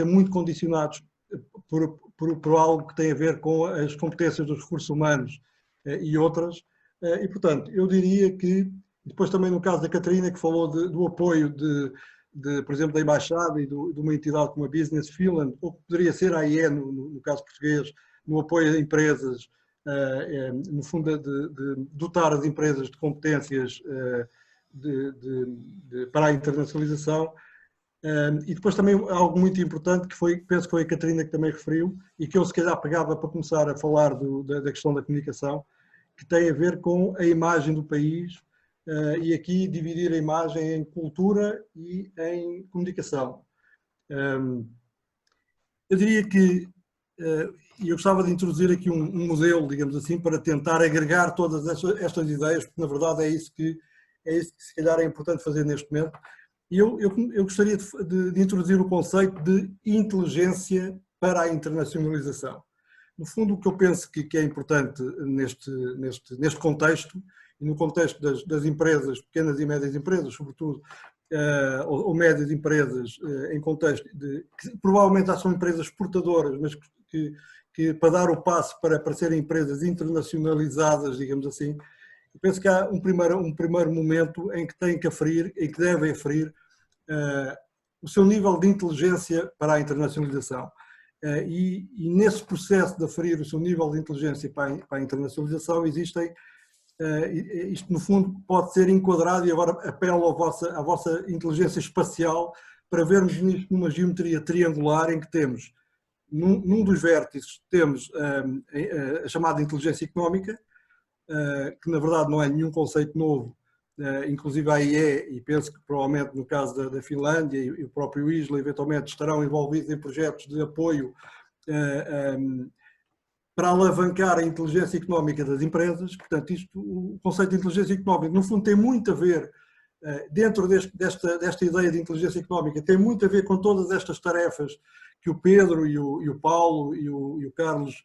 muito condicionados por algo que tem a ver com as competências dos recursos humanos e outras. E, portanto, eu diria que, depois também no caso da Catarina, que falou do apoio por exemplo, da Embaixada e de uma entidade como a Business Finland, ou que poderia ser a AIE, no caso português, no apoio a empresas, no fundo de dotar as empresas de competências para a internacionalização. E depois também algo muito importante, penso que foi a Catarina que também referiu, e que eu se calhar pegava para começar a falar da questão da comunicação, que tem a ver com a imagem do país, e aqui dividir a imagem em cultura e em comunicação. Eu diria que, e eu gostava de introduzir aqui um modelo, digamos assim, para tentar agregar todas estas ideias, porque na verdade é isso que é isso que se calhar é importante fazer neste momento. E eu gostaria de introduzir o conceito de inteligência para a internacionalização. No fundo, o que eu penso que é importante neste contexto, e no contexto das empresas, pequenas e médias empresas, sobretudo, ou médias empresas, em contexto que provavelmente já são empresas exportadoras, mas que para dar o passo para serem empresas internacionalizadas, digamos assim, eu penso que há um primeiro momento em que têm que aferir, em que devem aferir o seu nível de inteligência para a internacionalização. E nesse processo de aferir o seu nível de inteligência para a internacionalização existem, isto no fundo pode ser enquadrado, e agora apelo à vossa inteligência espacial para vermos nisto numa geometria triangular em que temos, num dos vértices, temos a chamada inteligência económica, que na verdade não é nenhum conceito novo, inclusive a IE, e penso que provavelmente no caso da Finlândia e o próprio ISLA eventualmente estarão envolvidos em projetos de apoio para alavancar a inteligência económica das empresas. Portanto, o conceito de inteligência económica no fundo tem muito a ver, dentro desta ideia de inteligência económica, tem muito a ver com todas estas tarefas que o Pedro e o Paulo e o Carlos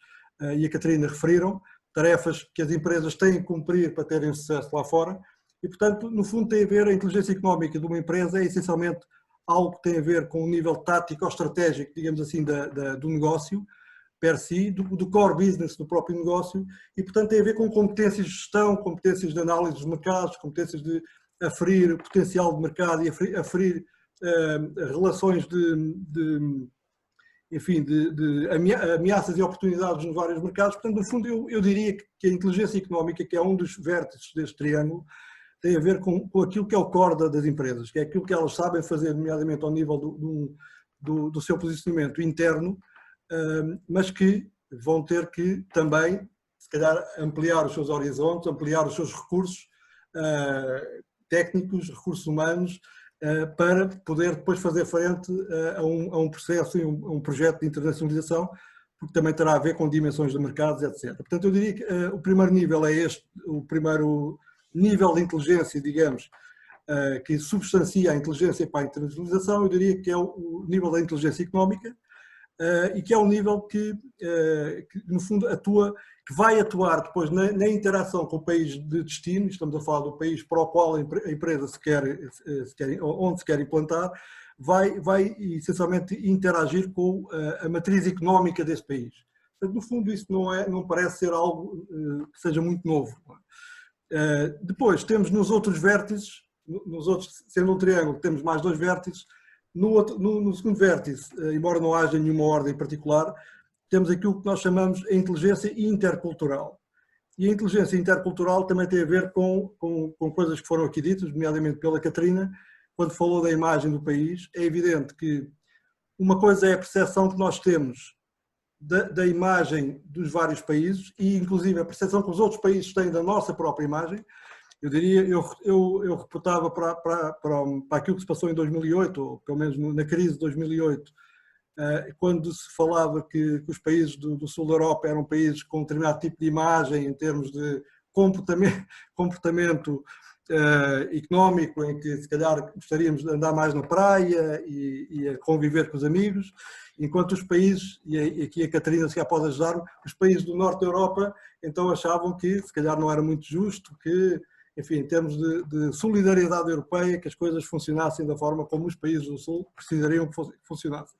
e a Catarina referiram, tarefas que as empresas têm que cumprir para terem sucesso lá fora. E, portanto, no fundo tem a ver, a inteligência económica de uma empresa é essencialmente algo que tem a ver com o nível tático ou estratégico, digamos assim, do negócio, per si, do core business do próprio negócio, e, portanto, tem a ver com competências de gestão, competências de análise dos mercados, competências de aferir o potencial de mercado e aferir relações de ameaças e oportunidades nos vários mercados. Portanto, no fundo, eu diria que a inteligência económica, que é um dos vértices deste triângulo, tem a ver com aquilo que é o core das empresas, que é aquilo que elas sabem fazer, nomeadamente ao nível do seu posicionamento interno, mas que vão ter que também, se calhar, ampliar os seus horizontes, ampliar os seus recursos técnicos, recursos humanos, para poder depois fazer frente a um processo e um projeto de internacionalização, porque também terá a ver com dimensões de mercados, etc. Portanto, eu diria que o primeiro nível é o primeiro nível de inteligência, digamos, que substancia a inteligência para a internacionalização. Eu diria que é o nível da inteligência económica, e que é um nível que no fundo que vai atuar depois na interação com o país de destino. Estamos a falar do país para o qual a empresa onde se quer implantar, vai essencialmente interagir com a matriz económica desse país. Portanto, no fundo, isso não parece ser algo que seja muito novo. Depois temos nos outros vértices, sendo um triângulo, temos mais dois vértices. No segundo vértice, embora não haja nenhuma ordem particular, temos aquilo que nós chamamos a inteligência intercultural. E a inteligência intercultural também tem a ver com coisas que foram aqui ditas, nomeadamente pela Catarina, quando falou da imagem do país. É evidente que uma coisa é a percepção que nós temos da imagem dos vários países e, inclusive, a percepção que os outros países têm da nossa própria imagem. Eu diria, eu reportava para aquilo que se passou em 2008, ou pelo menos na crise de 2008, quando se falava que os países do sul da Europa eram países com um determinado tipo de imagem em termos de comportamento económico, em que se calhar gostaríamos de andar mais na praia e a conviver com os amigos, enquanto os países, e aqui a Catarina se calhar pode ajudar-me, os países do norte da Europa então achavam que se calhar não era muito justo, que, enfim, em termos de solidariedade europeia, que as coisas funcionassem da forma como os países do sul precisariam que funcionassem.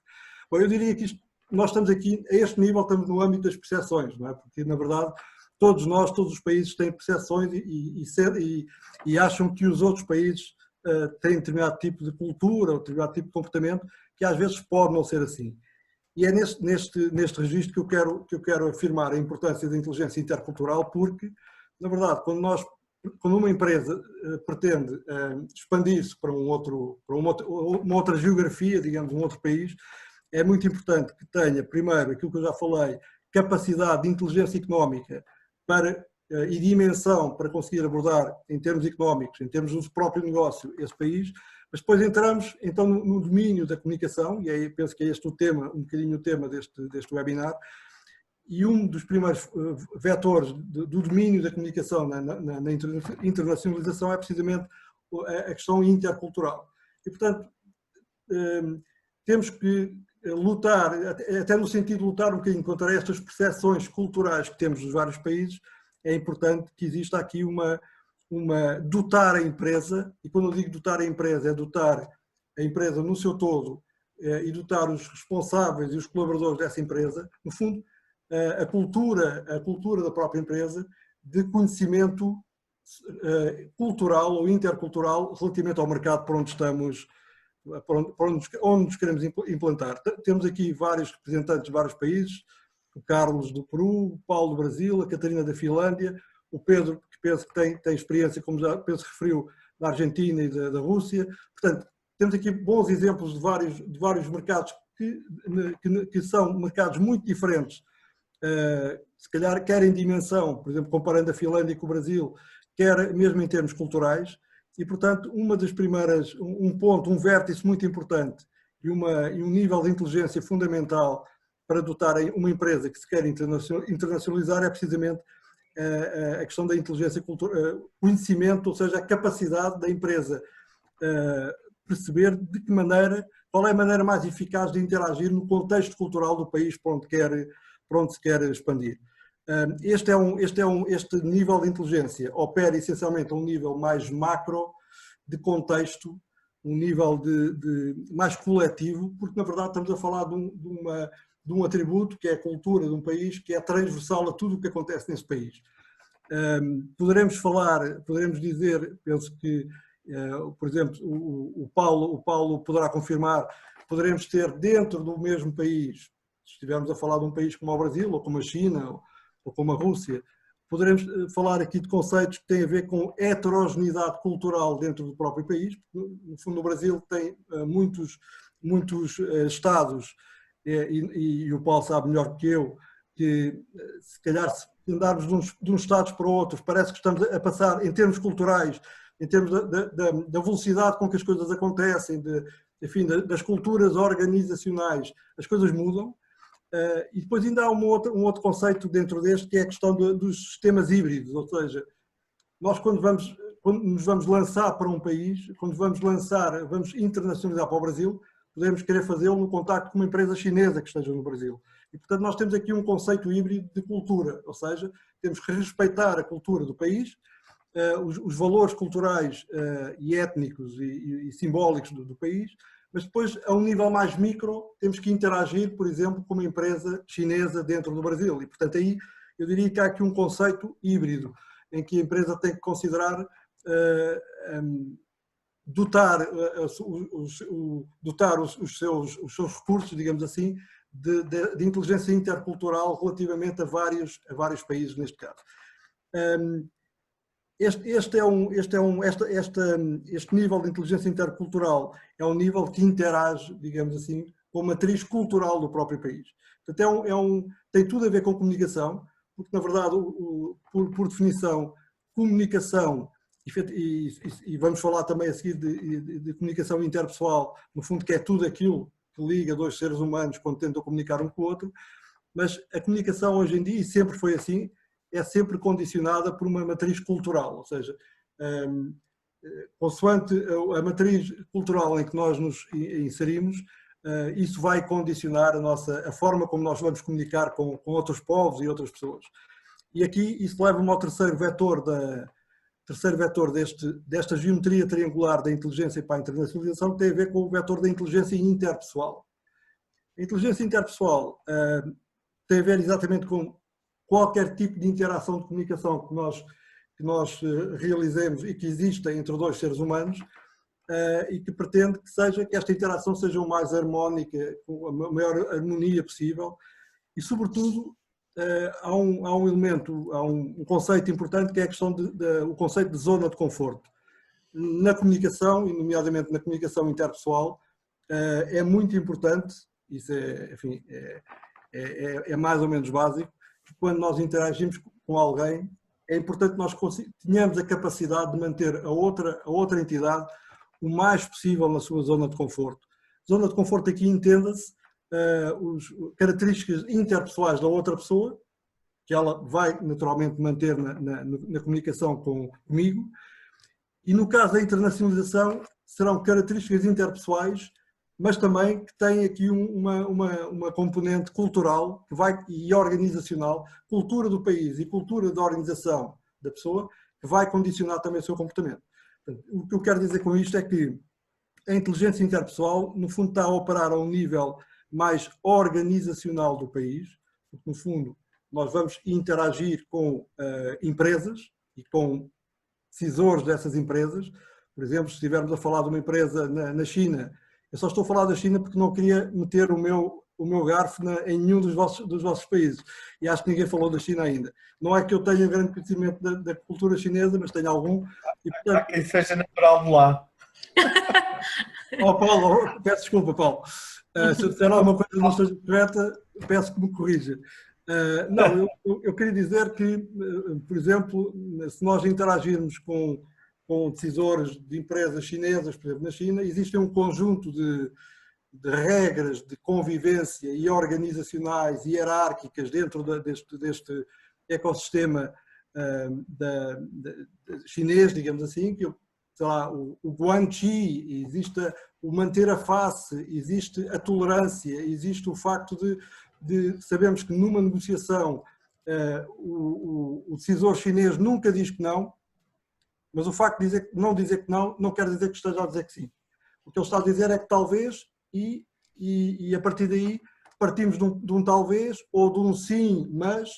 Bom, eu diria que nós estamos aqui, a este nível, estamos no âmbito das percepções, não é? Porque, na verdade, todos os países têm percepções e acham que os outros países têm determinado tipo de cultura ou determinado tipo de comportamento que às vezes pode não ser assim. E é neste registro que eu quero afirmar a importância da inteligência intercultural, porque, na verdade, quando uma empresa pretende expandir-se para uma outra geografia, digamos, um outro país, é muito importante que tenha, primeiro, aquilo que eu já falei, capacidade de inteligência económica e dimensão para conseguir abordar, em termos económicos, em termos do próprio negócio, esse país. Mas depois entramos então no domínio da comunicação, e aí penso que é este um bocadinho o tema deste webinar, e um dos primeiros vetores do domínio da comunicação na internacionalização é precisamente a questão intercultural. E, portanto, temos que lutar, até no sentido de lutar um bocadinho contra estas percepções culturais que temos nos vários países. É importante que exista aqui dotar a empresa, e quando eu digo dotar a empresa, é dotar a empresa no seu todo e dotar os responsáveis e os colaboradores dessa empresa, no fundo, a cultura da própria empresa, de conhecimento cultural ou intercultural relativamente ao mercado por onde estamos, onde nos queremos implantar. Temos aqui vários representantes de vários países, o Carlos do Peru, o Paulo do Brasil, a Catarina da Finlândia, o Pedro, que penso que tem experiência, como já penso referiu, da Argentina e da Rússia. Portanto, temos aqui bons exemplos de vários mercados que são mercados muito diferentes, se calhar quer em dimensão, por exemplo, comparando a Finlândia com o Brasil, quer mesmo em termos culturais, e portanto um vértice muito importante e um nível de inteligência fundamental para dotar uma empresa que se quer internacionalizar é precisamente a questão da inteligência cultural, conhecimento, ou seja, a capacidade da empresa perceber de que maneira, qual é a maneira mais eficaz de interagir no contexto cultural do país para onde se quer expandir. Este nível de inteligência opera essencialmente a um nível mais macro de contexto, um nível mais coletivo, porque na verdade estamos a falar de um atributo que é a cultura de um país, que é transversal a tudo o que acontece nesse país. Poderemos dizer, penso que, por exemplo, o Paulo poderá confirmar, poderemos ter dentro do mesmo país, se estivermos a falar de um país como o Brasil, ou como a China, ou como a Rússia, poderemos falar aqui de conceitos que têm a ver com heterogeneidade cultural dentro do próprio país. No fundo, o Brasil tem muitos estados, e o Paulo sabe melhor que eu, que se calhar se andarmos de uns estados para outros, parece que estamos a passar, em termos culturais, em termos da velocidade com que as coisas acontecem, enfim, das culturas organizacionais, as coisas mudam. E depois ainda há um outro conceito dentro deste, que é a questão dos sistemas híbridos, ou seja, nós quando nos vamos lançar para um país, quando vamos internacionalizar para o Brasil, podemos querer fazê-lo no contacto com uma empresa chinesa que esteja no Brasil. E, portanto, nós temos aqui um conceito híbrido de cultura, ou seja, temos que respeitar a cultura do país, os valores culturais e étnicos e simbólicos do país, mas depois, a um nível mais micro, temos que interagir, por exemplo, com uma empresa chinesa dentro do Brasil. E, portanto, aí eu diria que há aqui um conceito híbrido, em que a empresa tem que considerar dotar os seus recursos, digamos assim, de inteligência intercultural relativamente a vários países, neste caso. Este nível de inteligência intercultural é um nível que interage, digamos assim, com a matriz cultural do próprio país. Portanto, tem tudo a ver com comunicação, porque, na verdade, por definição, comunicação, e vamos falar também a seguir de comunicação interpessoal, no fundo, que é tudo aquilo que liga dois seres humanos quando tentam comunicar um com o outro, mas a comunicação hoje em dia, e sempre foi assim, é sempre condicionada por uma matriz cultural, ou seja, consoante a matriz cultural em que nós nos inserimos, isso vai condicionar a forma como nós vamos comunicar com outros povos e outras pessoas. E aqui isso leva-me ao terceiro vetor desta geometria triangular da inteligência para a internacionalização, que tem a ver com o vetor da inteligência interpessoal. A inteligência interpessoal tem a ver exatamente com qualquer tipo de interação de comunicação que nós realizemos e que exista entre dois seres humanos, e que pretende que esta interação seja o mais harmónica, com a maior harmonia possível, e sobretudo há um conceito importante, que é a questão o conceito de zona de conforto. Na comunicação, e nomeadamente na comunicação interpessoal, é muito importante, isso é mais ou menos básico, que quando nós interagimos com alguém, é importante que nós tenhamos a capacidade de manter a outra entidade o mais possível na sua zona de conforto. Zona de conforto aqui entenda-se as características interpessoais da outra pessoa, que ela vai naturalmente manter na comunicação comigo, E no caso da internacionalização, serão características interpessoais, mas também que têm aqui uma componente cultural e organizacional, cultura do país e cultura da organização da pessoa, que vai condicionar também o seu comportamento. Portanto, o que eu quero dizer com isto é que a inteligência interpessoal, no fundo, está a operar a um nível mais organizacional do país, porque, no fundo, nós vamos interagir com empresas e com decisores dessas empresas. Por exemplo, se estivermos a falar de uma empresa na China, eu só estou a falar da China porque não queria meter o meu garfo em nenhum dos vossos países. E acho que ninguém falou da China ainda. Não é que eu tenha grande conhecimento da cultura chinesa, mas tenho algum. E, portanto...
Que seja natural de lá.
Oh, Paulo, peço desculpa, Paulo. Se eu disser alguma coisa que não esteja correta, peço que me corrija. Não, eu queria dizer que, por exemplo, se nós interagirmos com decisores de empresas chinesas, por exemplo, na China, existe um conjunto de regras de convivência e organizacionais e hierárquicas dentro deste ecossistema chinês, digamos assim, que sei lá, o guanxi, existe o manter a face, existe a tolerância, existe o facto de sabemos que numa negociação o decisor chinês nunca diz que não, mas o facto de não dizer que não quer dizer que esteja a dizer que sim. O que ele está a dizer é que talvez e a partir daí partimos de um talvez ou de um sim, mas,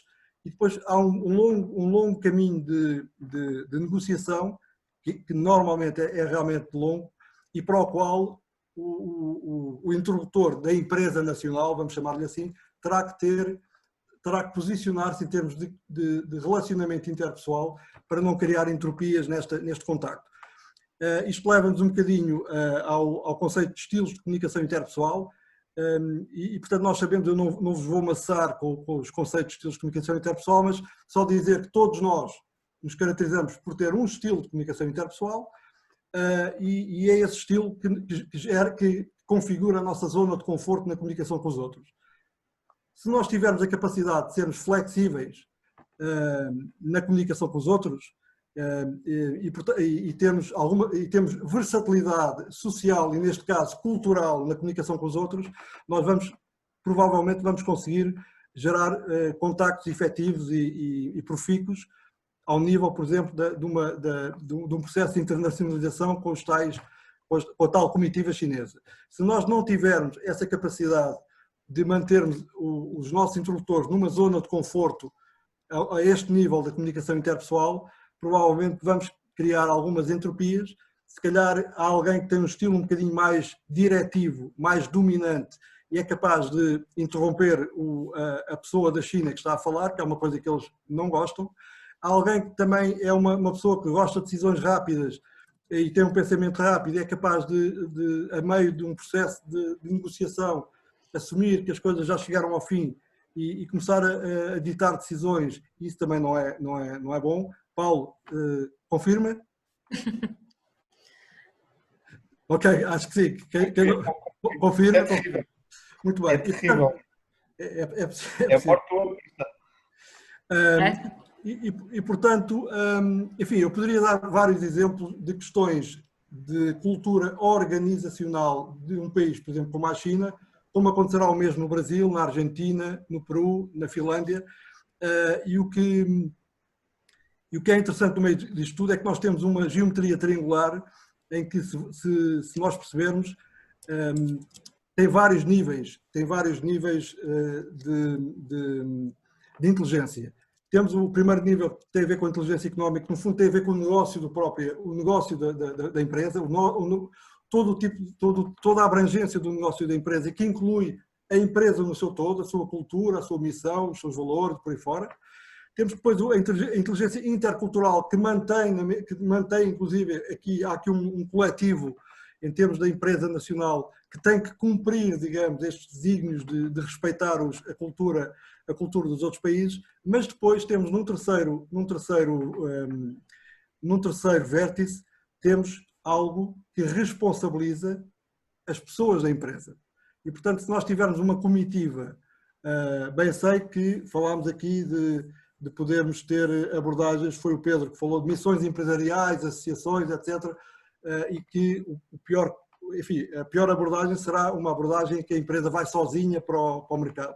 e depois há um longo caminho de negociação que normalmente é realmente longo e para o qual o interlocutor da empresa nacional, vamos chamar-lhe assim, terá que posicionar-se em termos de relacionamento interpessoal para não criar entropias neste contacto. Isto leva-nos um bocadinho ao conceito de estilos de comunicação interpessoal e portanto nós sabemos, eu não vos vou amassar com os conceitos de estilos de comunicação interpessoal, mas só dizer que todos nós nos caracterizamos por ter um estilo de comunicação interpessoal e é esse estilo que configura a nossa zona de conforto na comunicação com os outros. Se nós tivermos a capacidade de sermos flexíveis na comunicação com os outros e temos versatilidade social e, neste caso, cultural na comunicação com os outros, nós provavelmente vamos conseguir gerar contactos efetivos e profícuos ao nível, por exemplo, de um processo de internacionalização com a tal comitiva chinesa. Se nós não tivermos essa capacidade de mantermos os nossos interlocutores numa zona de conforto a este nível da comunicação interpessoal, provavelmente vamos criar algumas entropias. Se calhar há alguém que tem um estilo um bocadinho mais diretivo, mais dominante e é capaz de interromper a pessoa da China que está a falar, que é uma coisa que eles não gostam. Há alguém que também é uma pessoa que gosta de decisões rápidas e tem um pensamento rápido e é capaz a meio de um processo de negociação, assumir que as coisas já chegaram ao fim e começar a ditar decisões. Isso também não é bom. Paulo, confirma? Ok, acho que sim. Confirma?
É terrível.
Muito bem.
É terrível.
É
morto.
E, portanto, enfim, eu poderia dar vários exemplos de questões de cultura organizacional de um país, por exemplo, como a China, como acontecerá o mesmo no Brasil, na Argentina, no Peru, na Finlândia, e o que é interessante no meio disto tudo é que nós temos uma geometria triangular em que, se nós percebermos, tem vários níveis de inteligência. Temos o primeiro nível que tem a ver com a inteligência económica, que no fundo tem a ver com o negócio o negócio da empresa, toda a abrangência do negócio da empresa, que inclui a empresa no seu todo, a sua cultura, a sua missão, os seus valores, por aí fora. Temos depois a inteligência intercultural, que mantém inclusive, há aqui um coletivo, em termos da empresa nacional, que tem que cumprir, digamos, estes desígnios de respeitar a cultura dos outros países, mas depois temos num terceiro vértice, temos algo que responsabiliza as pessoas da empresa. E, portanto, se nós tivermos uma comitiva, bem sei que falámos aqui de podermos ter abordagens, foi o Pedro que falou de missões empresariais, associações, etc. E que o pior, enfim, a pior abordagem será uma abordagem em que a empresa vai sozinha para o mercado.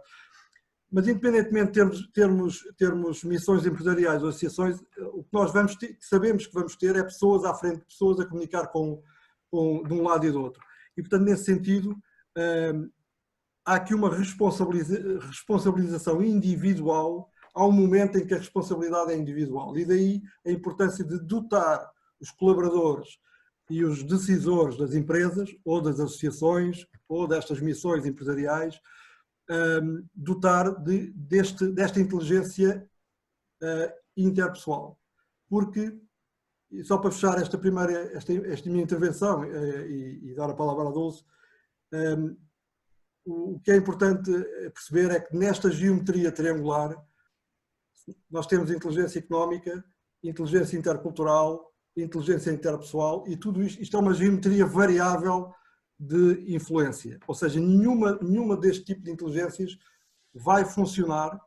Mas independentemente de termos missões empresariais ou associações, o que nós sabemos que vamos ter é pessoas à frente de pessoas a comunicar de um lado e do outro. E portanto, nesse sentido, há aqui uma responsabilização individual. Há um momento em que a responsabilidade é individual. E daí a importância de dotar os colaboradores e os decisores das empresas, ou das associações, ou destas missões empresariais, dotar desta inteligência interpessoal. Porque, só para fechar esta minha intervenção e dar a palavra à Dulce, o que é importante perceber é que nesta geometria triangular nós temos inteligência económica, inteligência intercultural, inteligência interpessoal, e tudo isto é uma geometria variável de influência. Ou seja, nenhuma deste tipo de inteligências vai funcionar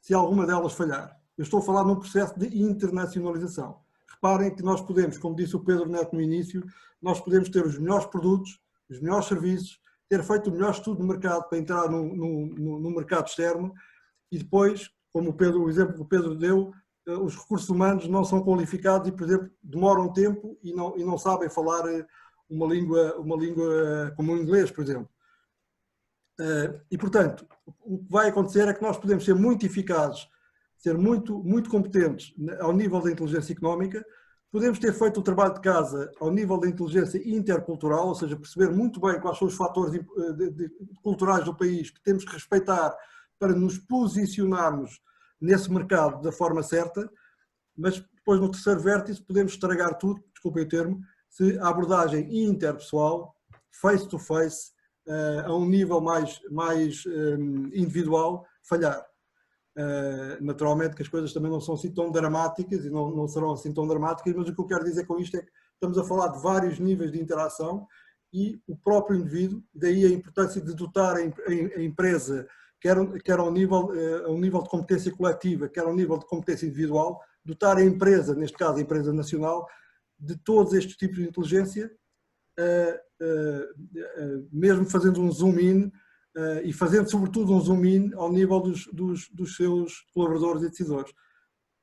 se alguma delas falhar. Eu estou a falar num processo de internacionalização. Reparem que nós podemos, como disse o Pedro Neto no início, nós podemos ter os melhores produtos, os melhores serviços, ter feito o melhor estudo de mercado para entrar no mercado externo e depois, como o exemplo que o Pedro deu, os recursos humanos não são qualificados e, por exemplo, demoram tempo e não sabem falar uma língua como o inglês, por exemplo. E, portanto, o que vai acontecer é que nós podemos ser muito eficazes, ser muito competentes ao nível da inteligência económica, podemos ter feito o trabalho de casa ao nível da inteligência intercultural, ou seja, perceber muito bem quais são os fatores culturais do país que temos que respeitar para nos posicionarmos nesse mercado da forma certa, mas depois no terceiro vértice podemos estragar tudo, desculpem o termo, se a abordagem interpessoal, face-to-face, a um nível mais individual, falhar. Naturalmente que as coisas também não são assim tão dramáticas e não serão assim tão dramáticas, mas o que eu quero dizer com isto é que estamos a falar de vários níveis de interação e o próprio indivíduo, daí a importância de dotar a empresa, quer ao nível de competência coletiva, quer ao nível de competência individual, dotar a empresa, neste caso a empresa nacional, de todos estes tipos de inteligência, mesmo fazendo um zoom-in e fazendo sobretudo um zoom-in ao nível dos seus colaboradores e decisores.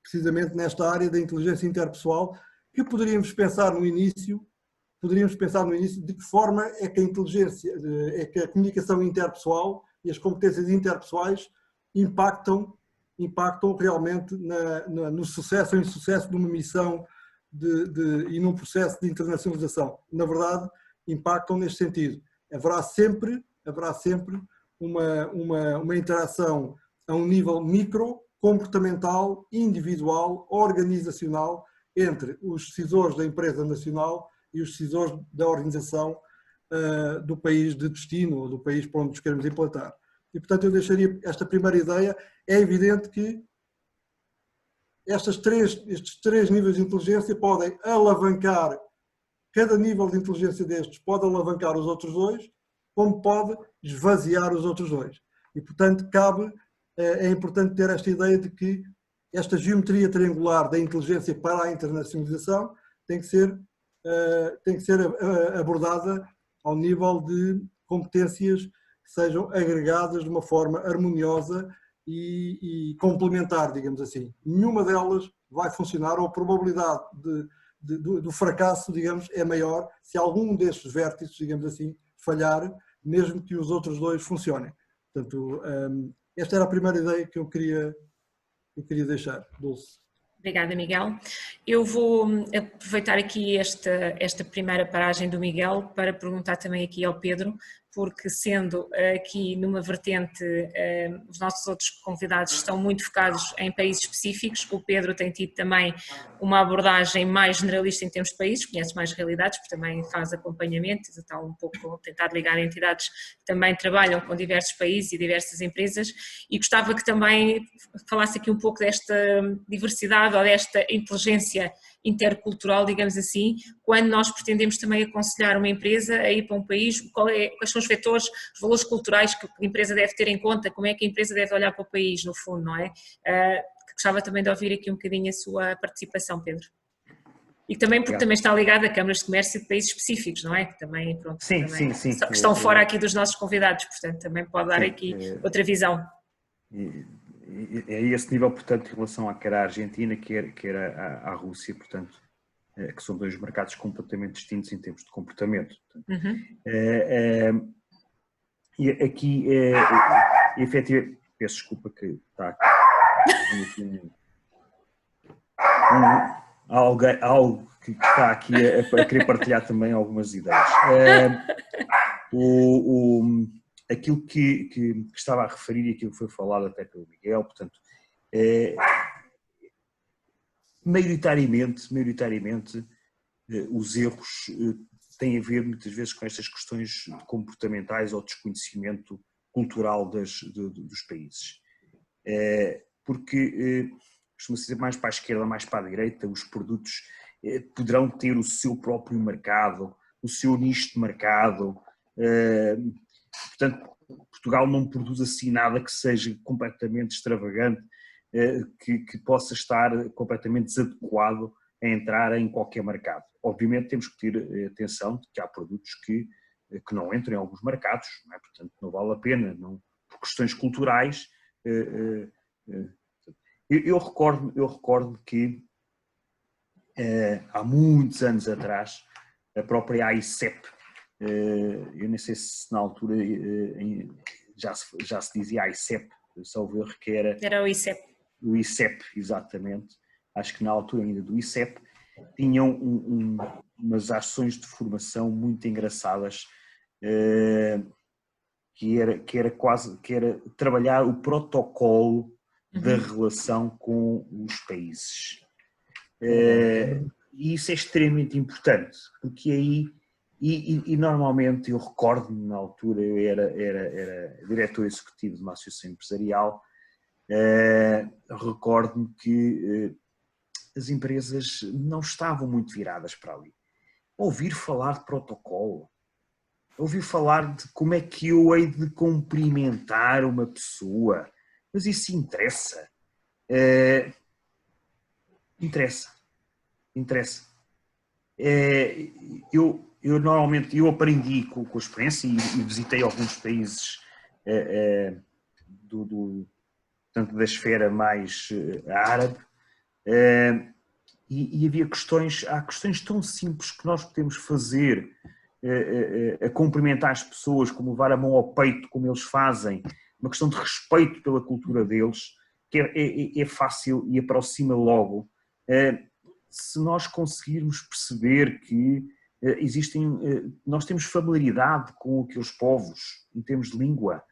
Precisamente nesta área da inteligência interpessoal, que poderíamos pensar no início de que forma é que a comunicação interpessoal e as competências interpessoais impactam realmente no sucesso ou insucesso de uma missão e num processo de internacionalização. Na verdade, impactam neste sentido. Haverá sempre uma interação a um nível micro, comportamental, individual, organizacional, entre os decisores da empresa nacional e os decisores da organização do país de destino, ou do país para onde nos queremos implantar. E, portanto, eu deixaria esta primeira ideia. É evidente que estes três níveis de inteligência podem alavancar, cada nível de inteligência destes pode alavancar os outros dois, como pode esvaziar os outros dois. E, portanto, é importante ter esta ideia de que esta geometria triangular da inteligência para a internacionalização tem que ser abordada ao nível de competências que sejam agregadas de uma forma harmoniosa e complementar, digamos assim. Nenhuma delas vai funcionar, ou a probabilidade do fracasso, digamos, é maior se algum destes vértices, digamos assim, falhar, mesmo que os outros dois funcionem. Portanto, esta era a primeira ideia que eu queria deixar. Dulce.
Obrigada, Miguel. Eu vou aproveitar aqui esta primeira paragem do Miguel para perguntar também aqui ao Pedro, porque sendo aqui numa vertente, os nossos outros convidados estão muito focados em países específicos, o Pedro tem tido também uma abordagem mais generalista em termos de países, conhece mais realidades, porque também faz acompanhamento, está um pouco tentar ligar entidades que também trabalham com diversos países e diversas empresas, e gostava que também falasse aqui um pouco desta diversidade ou desta inteligência intercultural, digamos assim, quando nós pretendemos também aconselhar uma empresa a ir para um país, quais são os vetores, os valores culturais que a empresa deve ter em conta, como é que a empresa deve olhar para o país, no fundo, não é? Gostava também de ouvir aqui um bocadinho a sua participação, Pedro. E também porque também está ligado a câmaras de comércio de países específicos, não é? Que também, pronto,
Sim,
também,
sim, sim.
que estão fora aqui dos nossos convidados, portanto também pode dar aqui outra visão.
É esse nível, portanto, em relação quer à Argentina, quer à Rússia, portanto, que são dois mercados completamente distintos em termos de comportamento. Portanto, e aqui, efetivamente, peço desculpa que está aqui algo que está aqui a querer partilhar também algumas ideias. Aquilo que estava a referir e aquilo que foi falado até pelo Miguel, portanto, maioritariamente os erros têm a ver muitas vezes com estas questões comportamentais ou desconhecimento cultural dos países. Porque, costuma ser mais para a esquerda, mais para a direita, os produtos poderão ter o seu próprio mercado, o seu nicho de mercado. Portanto, Portugal não produz assim nada que seja completamente extravagante, que possa estar completamente desadequado a entrar em qualquer mercado. Obviamente temos que ter atenção de que há produtos que não entram em alguns mercados, não é? Portanto não vale a pena, não, por questões culturais. Eu recordo que há muitos anos atrás a própria AICEP, eu nem sei se na altura já se dizia AICEP, salvo erro que era
o ICEP.
O ICEP, exatamente. Acho que na altura ainda do ICEP tinham umas ações de formação muito engraçadas, que era trabalhar o protocolo da relação com os países. E isso é extremamente importante, porque aí, e normalmente eu recordo-me na altura, eu era diretor executivo de uma associação empresarial, recordo-me que as empresas não estavam muito viradas para ali. Ouvir falar de protocolo, ouvir falar de como é que eu hei de cumprimentar uma pessoa, mas isso interessa. Interessa. Eu normalmente aprendi com a experiência e visitei alguns países portanto, da esfera mais árabe, e há questões tão simples que nós podemos fazer a cumprimentar as pessoas, como levar a mão ao peito, como eles fazem, uma questão de respeito pela cultura deles, que é fácil e aproxima logo. Se nós conseguirmos perceber que nós temos familiaridade com aqueles povos, em termos de língua,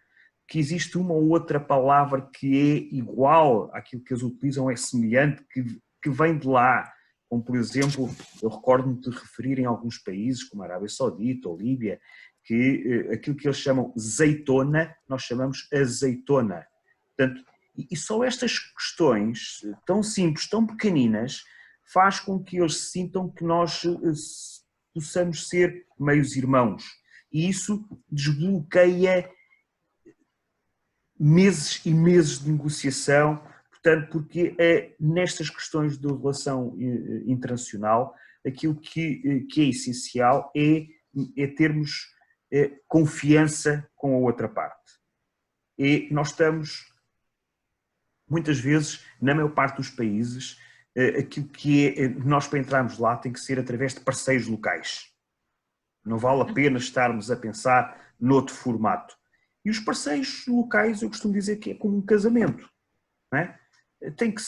que existe uma ou outra palavra que é igual àquilo que eles utilizam, é semelhante, que vem de lá. Como, por exemplo, eu recordo-me de referir em alguns países, como a Arábia Saudita ou Líbia, que aquilo que eles chamam azeitona, nós chamamos azeitona. Portanto, e só estas questões tão simples, tão pequeninas, faz com que eles sintam que nós possamos ser meios irmãos. E isso desbloqueia meses e meses de negociação, portanto, porque nestas questões de relação internacional, aquilo que é essencial é termos confiança com a outra parte. E nós estamos, muitas vezes, na maior parte dos países, aquilo que nós para entrarmos lá tem que ser através de parceiros locais. Não vale a pena estarmos a pensar noutro formato. E os parceiros locais, eu costumo dizer que é como um casamento, não é? Tem que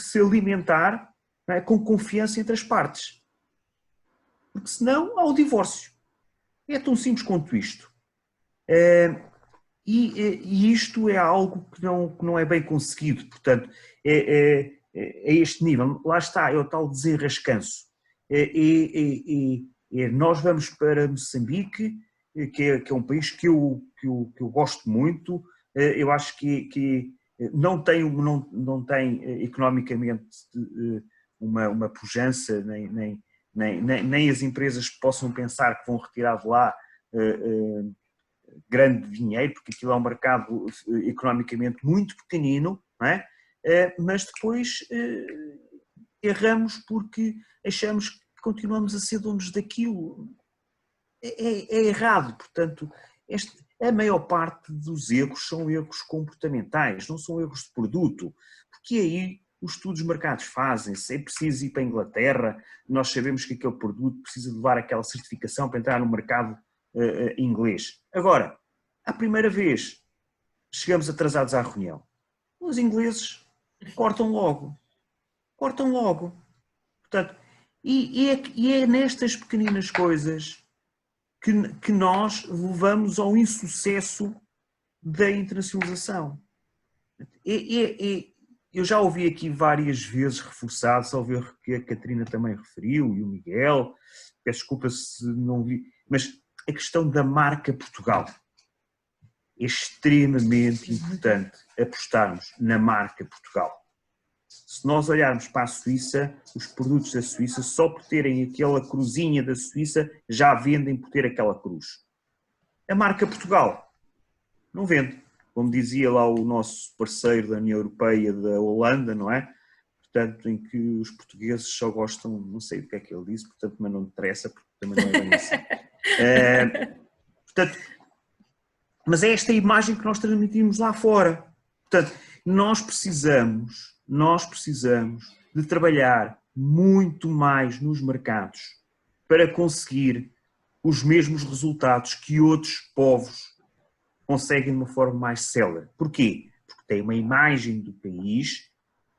se alimentar, não é? Com confiança entre as partes. Porque senão há o divórcio. É tão simples quanto isto. E isto é algo que não é bem conseguido. Portanto, é este nível. Lá está, é o tal desenrascanço. Nós vamos para Moçambique, que é um país que eu gosto muito. Eu acho que não tem economicamente uma pujança, nem as empresas possam pensar que vão retirar de lá grande dinheiro, porque aquilo é um mercado economicamente muito pequenino, não é? mas depois erramos porque achamos que continuamos a ser donos daquilo. É errado, portanto, a maior parte dos erros são erros comportamentais, não são erros de produto, porque aí os estudos de mercados fazem-se, é preciso ir para a Inglaterra, nós sabemos que aquele produto precisa levar aquela certificação para entrar no mercado inglês. Agora, à primeira vez, chegamos atrasados à reunião, os ingleses cortam logo. Portanto, e é nestas pequeninas coisas que nós levamos ao insucesso da internacionalização. Eu já ouvi aqui várias vezes reforçado, só ver que a Catarina também referiu, e o Miguel, peço desculpa se não vi, mas a questão da marca Portugal. É extremamente importante apostarmos na marca Portugal. Se nós olharmos para a Suíça, os produtos da Suíça, só por terem aquela cruzinha da Suíça, já vendem por ter aquela cruz. A marca Portugal não vende. Como dizia lá o nosso parceiro da União Europeia, da Holanda, não é? Portanto, em que os portugueses só gostam, não sei o que é que ele disse, portanto, mas não me interessa, porque também não é bem assim. Portanto, mas é esta imagem que nós transmitimos lá fora. Portanto, nós precisamos de trabalhar muito mais nos mercados para conseguir os mesmos resultados que outros povos conseguem de uma forma mais célere. Porquê? Porque tem uma imagem do país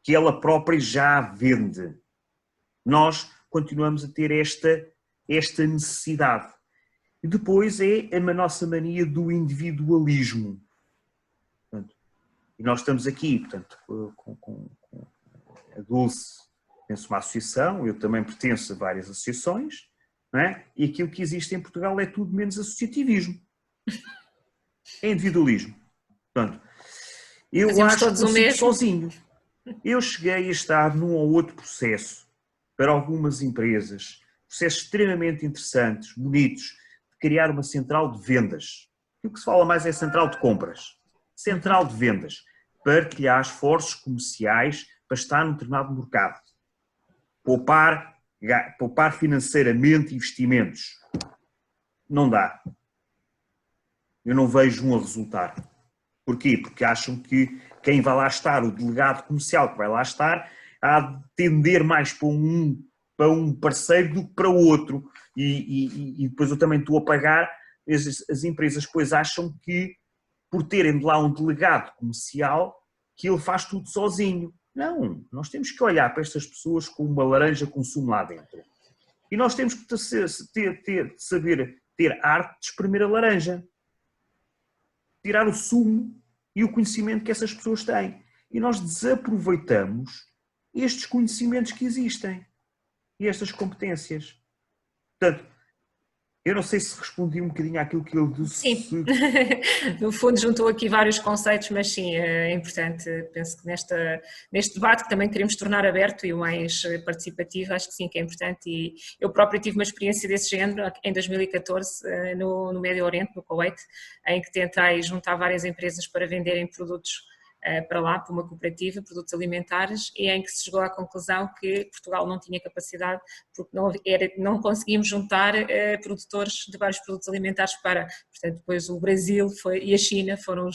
que ela própria já vende. Nós continuamos a ter esta necessidade. E depois é a nossa mania do individualismo. Portanto, e nós estamos aqui, portanto, com a Dulce, pertence a uma associação, eu também pertenço a várias associações, não é? E aquilo que existe em Portugal é tudo menos associativismo. É individualismo. Portanto, eu acho que consigo sozinho. Eu cheguei a estar num ou outro processo para algumas empresas, processos extremamente interessantes, bonitos, de criar uma central de vendas. O que se fala mais é central de compras. Central de vendas. Partilhar esforços comerciais para estar num determinado mercado. Poupar financeiramente investimentos. Não dá. Eu não vejo um a resultar. Porquê? Porque acham que quem vai lá estar, o delegado comercial que vai lá estar, há de tender mais para um parceiro do que para o outro. E depois eu também estou a pagar, as empresas depois acham que, por terem de lá um delegado comercial, que ele faz tudo sozinho. Não, nós temos que olhar para estas pessoas com uma laranja com sumo lá dentro. E nós temos que saber ter arte de espremer a laranja. Tirar o sumo e o conhecimento que essas pessoas têm. E nós desaproveitamos estes conhecimentos que existem e estas competências. Portanto, eu não sei se respondi um bocadinho àquilo que ele disse.
Sim, no fundo juntou aqui vários conceitos, mas sim, é importante, penso que neste debate que também queremos tornar aberto e o mais participativo, acho que sim que é importante, e eu própria tive uma experiência desse género em 2014 no Médio Oriente, no Kuwait, em que tentei juntar várias empresas para venderem produtos para lá, para uma cooperativa, produtos alimentares, e em que se chegou à conclusão que Portugal não tinha capacidade, porque não conseguimos juntar produtores de vários produtos alimentares para, portanto, depois o Brasil e a China foram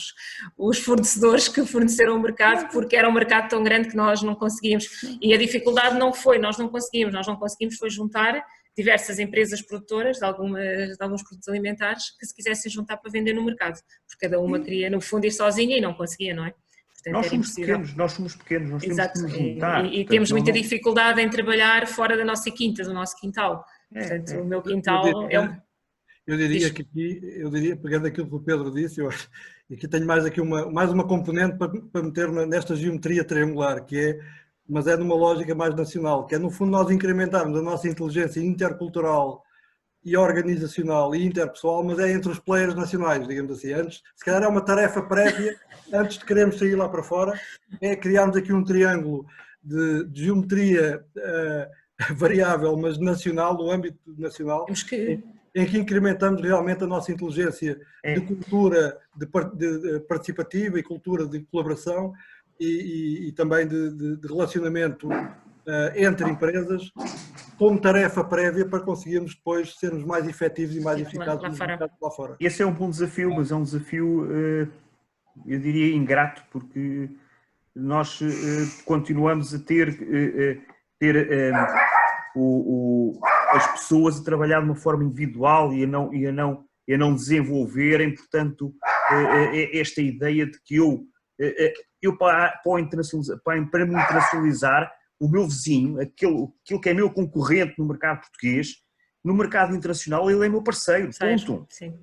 os fornecedores que forneceram o mercado, porque era um mercado tão grande que nós não conseguíamos, e a dificuldade não foi, nós não conseguimos foi juntar diversas empresas produtoras de alguns produtos alimentares que se quisessem juntar para vender no mercado, porque cada uma queria no fundo ir sozinha e não conseguia, não é? Portanto,
nós somos pequenos, nós temos que nos juntar.
E temos muita dificuldade em trabalhar fora da nossa quinta, do nosso quintal. Portanto, o meu quintal
Eu diria que aqui, pegando aquilo que o Pedro disse, aqui tenho mais uma componente para meter nesta geometria triangular, mas é numa lógica mais nacional, que é no fundo nós incrementarmos a nossa inteligência intercultural e organizacional e interpessoal, mas é entre os players nacionais, digamos assim. Antes, se calhar é uma tarefa prévia, antes de querermos sair lá para fora, é criarmos aqui um triângulo de geometria variável, mas nacional, no âmbito nacional, em que incrementamos realmente a nossa inteligência de cultura de participativa e cultura de colaboração, e também de relacionamento entre empresas, como tarefa prévia para conseguirmos depois sermos mais efetivos e mais eficazes nos mercados lá fora.
Esse é um bom desafio, mas é um desafio, eu diria, ingrato, porque nós continuamos a ter as pessoas a trabalhar de uma forma individual e a não desenvolverem, portanto, esta ideia de que para me internacionalizar, o meu vizinho, aquilo que é meu concorrente no mercado português, no mercado internacional, ele é meu parceiro, ponto.
Sim.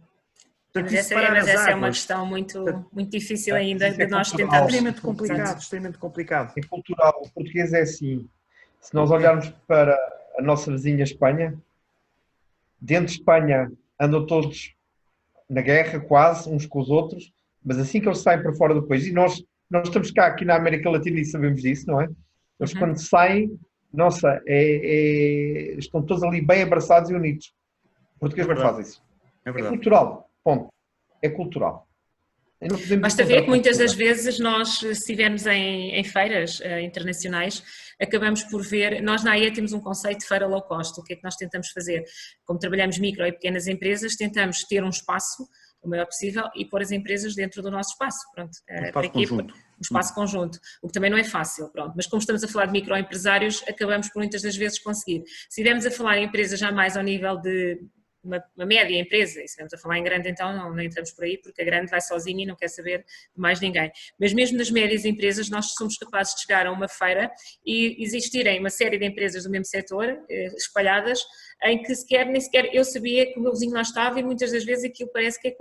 Portanto,
mas essa é uma questão muito difícil ainda de nós tentarmos.
Extremamente complicado.
É cultural. O português é assim. Se nós olharmos para a nossa vizinha Espanha, dentro de Espanha andam todos na guerra, quase, uns com os outros, mas assim que eles saem para fora do país, e nós estamos cá aqui na América Latina e sabemos disso, não é? Eles quando saem, nossa, estão todos ali bem abraçados e unidos. O português não faz isso.
É verdade.
É cultural, ponto. É cultural.
Basta ver que muitas das vezes nós, se estivermos em feiras internacionais, acabamos por ver, nós na AE temos um conceito de feira low cost. O que é que nós tentamos fazer? Como trabalhamos micro e pequenas empresas, tentamos ter um espaço o maior possível e pôr as empresas dentro do nosso espaço. Pronto, um espaço conjunto, o que também não é fácil, pronto. Mas como estamos a falar de microempresários, acabamos por muitas das vezes conseguir. Se estivermos a falar em empresas já mais ao nível de uma média empresa, e se estivermos a falar em grande, então não entramos por aí, porque a grande vai sozinha e não quer saber de mais ninguém. Mas mesmo nas médias empresas, nós somos capazes de chegar a uma feira e existirem uma série de empresas do mesmo setor, espalhadas, em que nem sequer eu sabia que o meu vizinho lá estava, e muitas das vezes aquilo parece que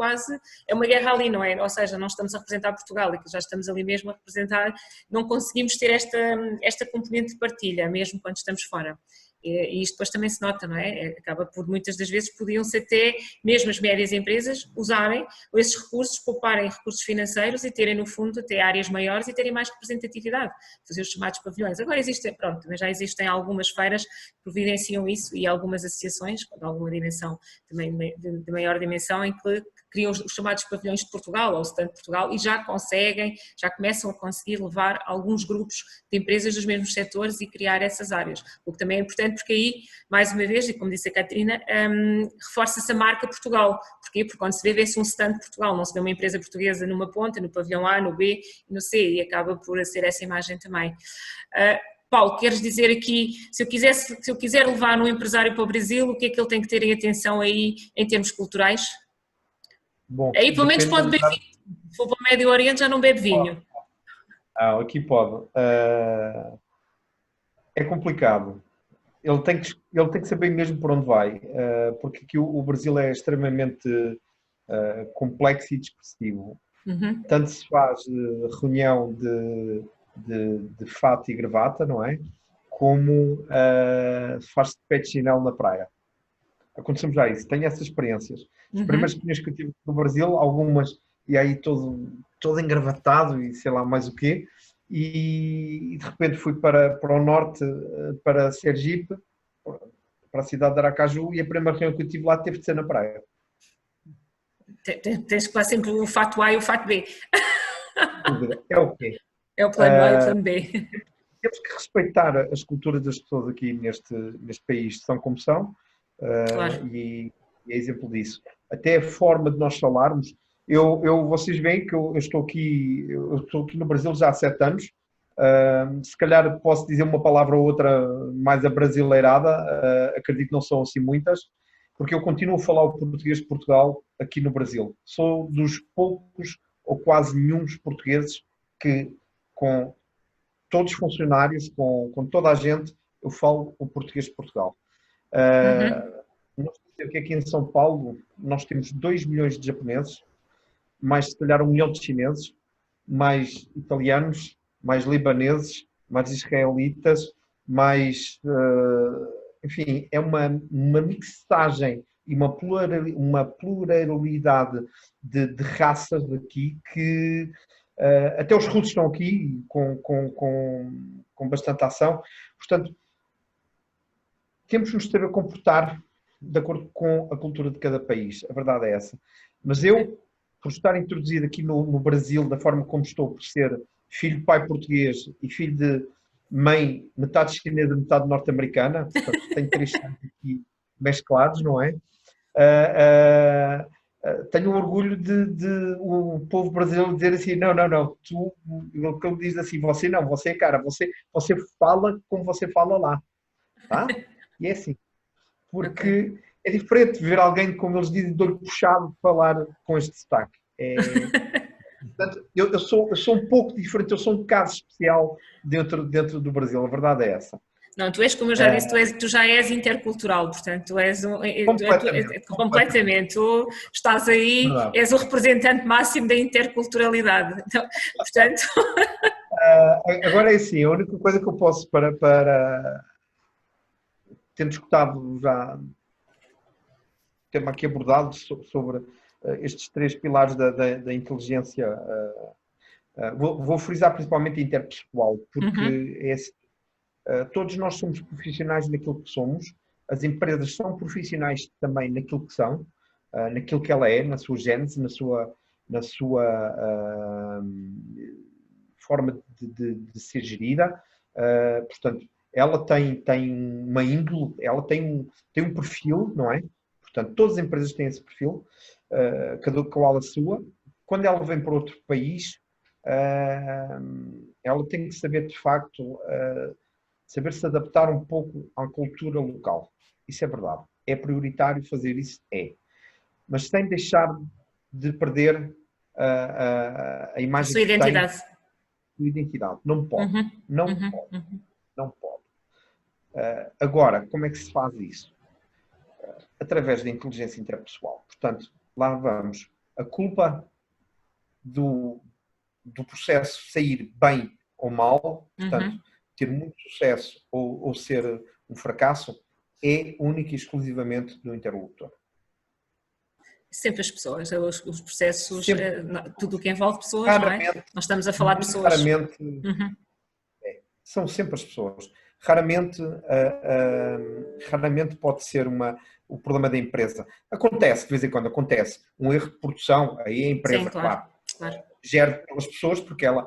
é uma guerra ali, não é? Ou seja, não estamos a representar Portugal, e que já estamos ali mesmo a representar, não conseguimos ter esta componente de partilha, mesmo quando estamos fora. E isto depois também se nota, não é? Acaba por muitas das vezes podiam-se até, mesmo as médias empresas, usarem esses recursos, pouparem recursos financeiros e terem no fundo até áreas maiores e terem mais representatividade, fazer os chamados pavilhões. Agora também já existem algumas feiras que providenciam isso e algumas associações, de alguma dimensão, também de maior dimensão, em que criam os chamados pavilhões de Portugal ou stand de Portugal e já começam a conseguir levar alguns grupos de empresas dos mesmos setores e criar essas áreas, o que também é importante porque aí, mais uma vez, e como disse a Catarina, reforça-se a marca Portugal. Porquê? Porque quando se vê-se um stand de Portugal, não se vê uma empresa portuguesa numa ponta, no pavilhão A, no B e no C, e acaba por ser essa imagem também. Paulo, queres dizer aqui, se eu quiser levar um empresário para o Brasil, o que é que ele tem que ter em atenção aí em termos culturais?
Bom,
aí pelo menos pode beber vinho. Se for para o Médio Oriente já não bebe vinho.
Aqui pode. É complicado. Ele tem que saber mesmo por onde vai, porque aqui o Brasil é extremamente complexo e dispersivo.
Uhum.
Tanto se faz reunião de fato e gravata, não é? Como faz-se de pé de chinelo na praia. Aconteceu-me já isso, tenho essas experiências. As primeiras reuniões que eu tive no Brasil, algumas, e aí todo engravatado e sei lá mais o quê, e de repente fui para o norte, para Sergipe, para a cidade de Aracaju, e a primeira reunião que eu tive lá teve de ser na praia.
Tens que lá sempre o fato A e o fato B.
É o quê?
É o plano A e o plano B.
Temos que respeitar as culturas das pessoas aqui neste país, são como são,
claro.
E é exemplo disso. Até a forma de nós falarmos. Vocês veem que eu estou aqui no Brasil já há 7 anos. Se calhar posso dizer uma palavra ou outra mais abrasileirada, acredito que não são assim muitas, porque eu continuo a falar o português de Portugal aqui no Brasil. Sou dos poucos ou quase nenhum portugueses que, com todos os funcionários, com toda a gente, eu falo o português de Portugal. Nós temos que aqui em São Paulo nós temos 2 milhões de japoneses, mais se calhar 1 milhão de chineses, mais italianos, mais libaneses, mais israelitas, mais, enfim, é uma mixagem e uma pluralidade de raças daqui que até os russos estão aqui com bastante ação. Portanto, temos que nos ter a comportar de acordo com a cultura de cada país. A verdade é essa. Mas eu, por estar introduzido aqui no Brasil, da forma como estou, por ser filho de pai português e filho de mãe metade chinesa, metade norte-americana, portanto tenho 3 santos aqui mesclados, não é? Tenho orgulho de o povo brasileiro dizer assim, não, tu, que ele diz assim, você não, você, cara, você fala como você fala lá, tá? E é assim, porque é diferente ver alguém, como eles dizem, de olho puxado, falar com este sotaque. Portanto, eu sou um pouco diferente, eu sou um caso especial dentro do Brasil, a verdade é essa.
Não, tu és, como eu já disse, tu já és intercultural, portanto, tu és completamente, tu estás aí, verdade. És o representante máximo da interculturalidade, então, portanto...
Agora é assim, a única coisa que eu posso tendo escutado já o tema aqui abordado sobre estes 3 pilares da inteligência, vou frisar principalmente a interpessoal, porque é assim, todos nós somos profissionais naquilo que somos, as empresas são profissionais também naquilo que são, naquilo que ela é, na sua gênese, na sua forma de ser gerida, portanto, ela tem uma índole, ela tem um perfil, não é? Portanto, todas as empresas têm esse perfil, cada qual a sua. Quando ela vem para outro país, ela tem que saber, de facto, saber se adaptar um pouco à cultura local. Isso é verdade. É prioritário fazer isso? É. Mas sem deixar de perder a imagem
a sua identidade.
A sua identidade. Não pode. Não pode. Agora, como é que se faz isso? Através da inteligência interpessoal. Portanto, lá vamos. A culpa do processo sair bem ou mal, portanto, ter muito sucesso ou ser um fracasso, é única e exclusivamente do interlocutor.
Sempre as pessoas, os processos, tudo o que envolve pessoas,
raramente,
não é? Nós estamos a falar de pessoas.
Raramente, são sempre as pessoas. Raramente pode ser o problema da empresa. Acontece, de vez em quando acontece, um erro de produção, aí a empresa,
sim, claro.
Gera pelas pessoas, porque ela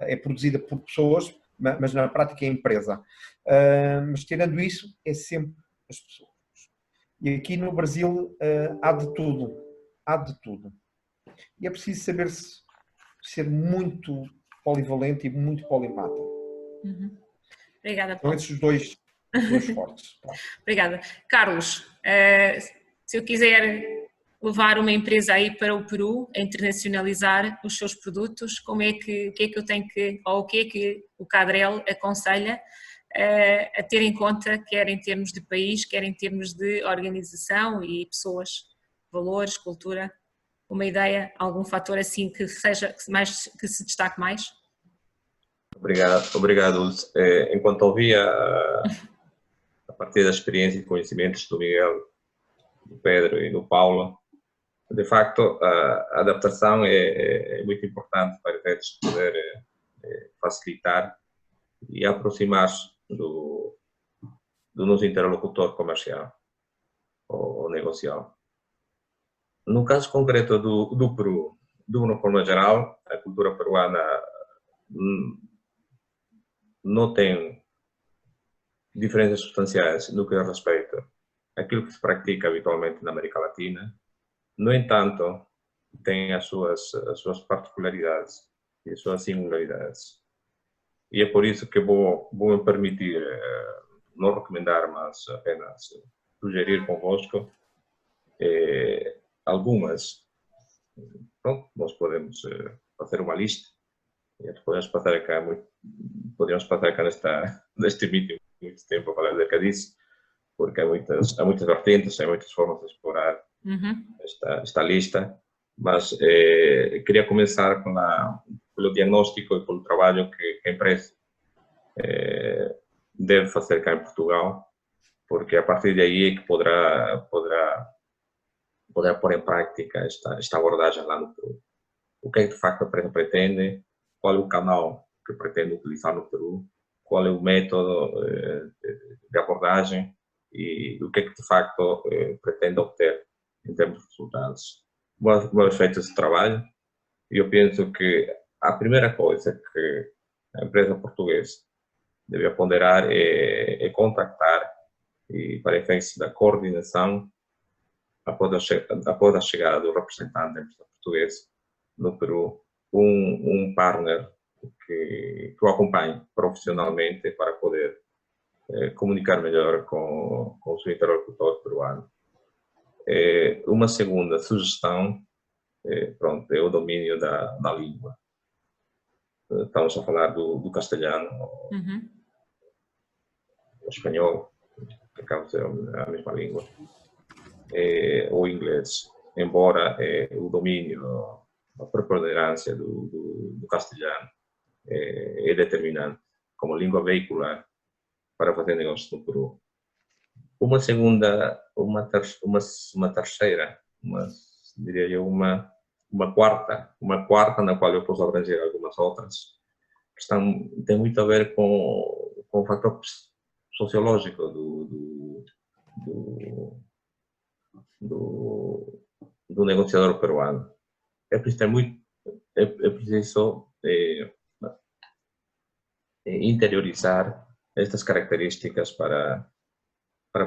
é produzida por pessoas, mas na prática é a empresa. Mas tirando isso, é sempre as pessoas. E aqui no Brasil há de tudo. E é preciso saber ser muito polivalente e muito polimata.
Obrigada, Paulo.
São esses dois fortes. Tá?
Obrigada. Carlos, se eu quiser levar uma empresa aí para o Peru, a internacionalizar os seus produtos, o que é que eu tenho ou o que é que o Cadrel aconselha a ter em conta, quer em termos de país, quer em termos de organização e pessoas, valores, cultura, uma ideia, algum fator assim que se destaque mais?
Obrigado, Luz. Enquanto ouvia a partir da experiência e conhecimentos do Miguel, do Pedro e do Paulo, de facto a adaptação é muito importante para eles poder facilitar e aproximar-se do nosso interlocutor comercial ou negocial. No caso concreto do Peru, de uma forma geral, a cultura peruana não tem diferenças substanciais no que diz respeito àquilo que se pratica habitualmente na América Latina. No entanto, tem as suas particularidades e as suas singularidades. E é por isso que vou me permitir, não recomendar, mas apenas sugerir convosco algumas. Pronto, nós podemos fazer uma lista e podemos passar cá neste vídeo muito tempo a falar acerca disso, porque há muitas vertentes, há muitas formas de explorar esta lista, mas queria começar pelo diagnóstico e pelo trabalho que a empresa deve fazer cá em Portugal, porque a partir de aí é que poderá pôr em prática esta abordagem lá no Peru. O que é que de facto a empresa pretende, qual é o canal que pretende utilizar no Peru, qual é o método de abordagem e o que é que de facto pretende obter em termos de resultados. Uma vez feito esse trabalho, eu penso que a primeira coisa que a empresa portuguesa deve ponderar é contactar e para efeitos da coordenação após a chegada do representante da empresa portuguesa no Peru, um partner que o acompanhe profissionalmente para poder comunicar melhor com o seu interlocutor peruano. Uma segunda sugestão pronto, é o domínio da língua. Estamos a falar do castelhano, o espanhol, que acaba de ser a mesma língua, ou inglês, embora o domínio, a preponderância do castelhano é determinante como língua veicular para fazer negócios no Peru. Uma segunda, uma terceira, diria eu, uma quarta na qual eu posso abranger algumas outras, que tem muito a ver com o fator sociológico do negociador peruano. É preciso interiorizar estas características para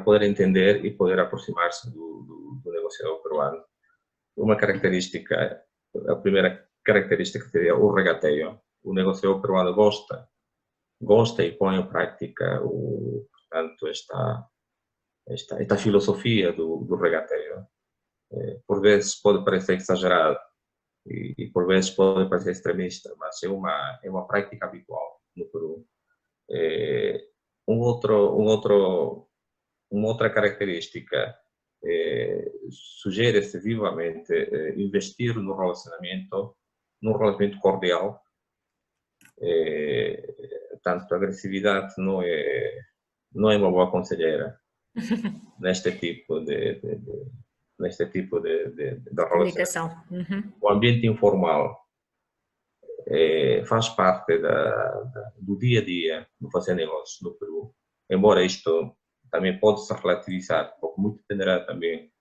poder entender e poder aproximar-se do negociador peruano. A primeira característica seria o regateio. O negociador peruano gosta e põe em prática portanto, esta filosofia do regateio. Por vezes pode parecer exagerado e por vezes pode parecer extremista, mas é uma prática habitual no Peru. Uma outra característica sugere-se vivamente investir num relacionamento cordial. Tanto a agressividade não é uma boa conselheira neste tipo de
Comunicação.
relacionamento. O ambiente informal faz parte do dia a dia do fazer negócios no Peru, embora isto também pode se relativizar, porque muito dependerá também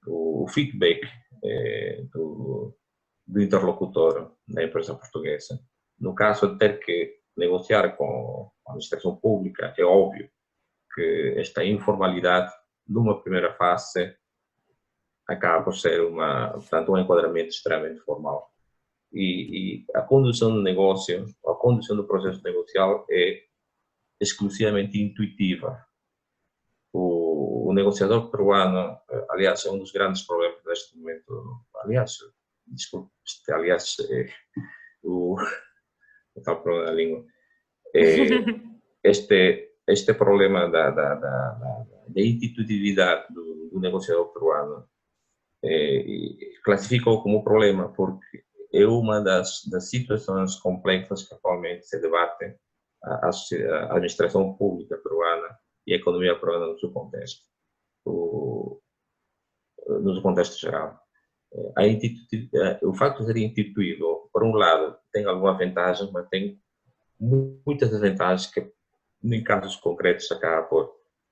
o feedback do interlocutor da empresa portuguesa. No caso de ter que negociar com a administração pública, é óbvio que esta informalidade, numa primeira fase, acaba por ser portanto, um enquadramento extremamente formal. E a condução do negócio, a condução do processo negocial é exclusivamente intuitiva. O negociador peruano, aliás, é um dos grandes problemas deste momento. Aliás, desculpe, tal problema da língua. Este problema da intitutividade do negociador peruano classifico como problema porque é uma das situações complexas que atualmente se debate a administração pública peruana e a economia peruana no seu contexto, no contexto geral. O facto de ser instituído, por um lado, tem alguma vantagem, mas tem muitas desvantagens que, em casos concretos, acaba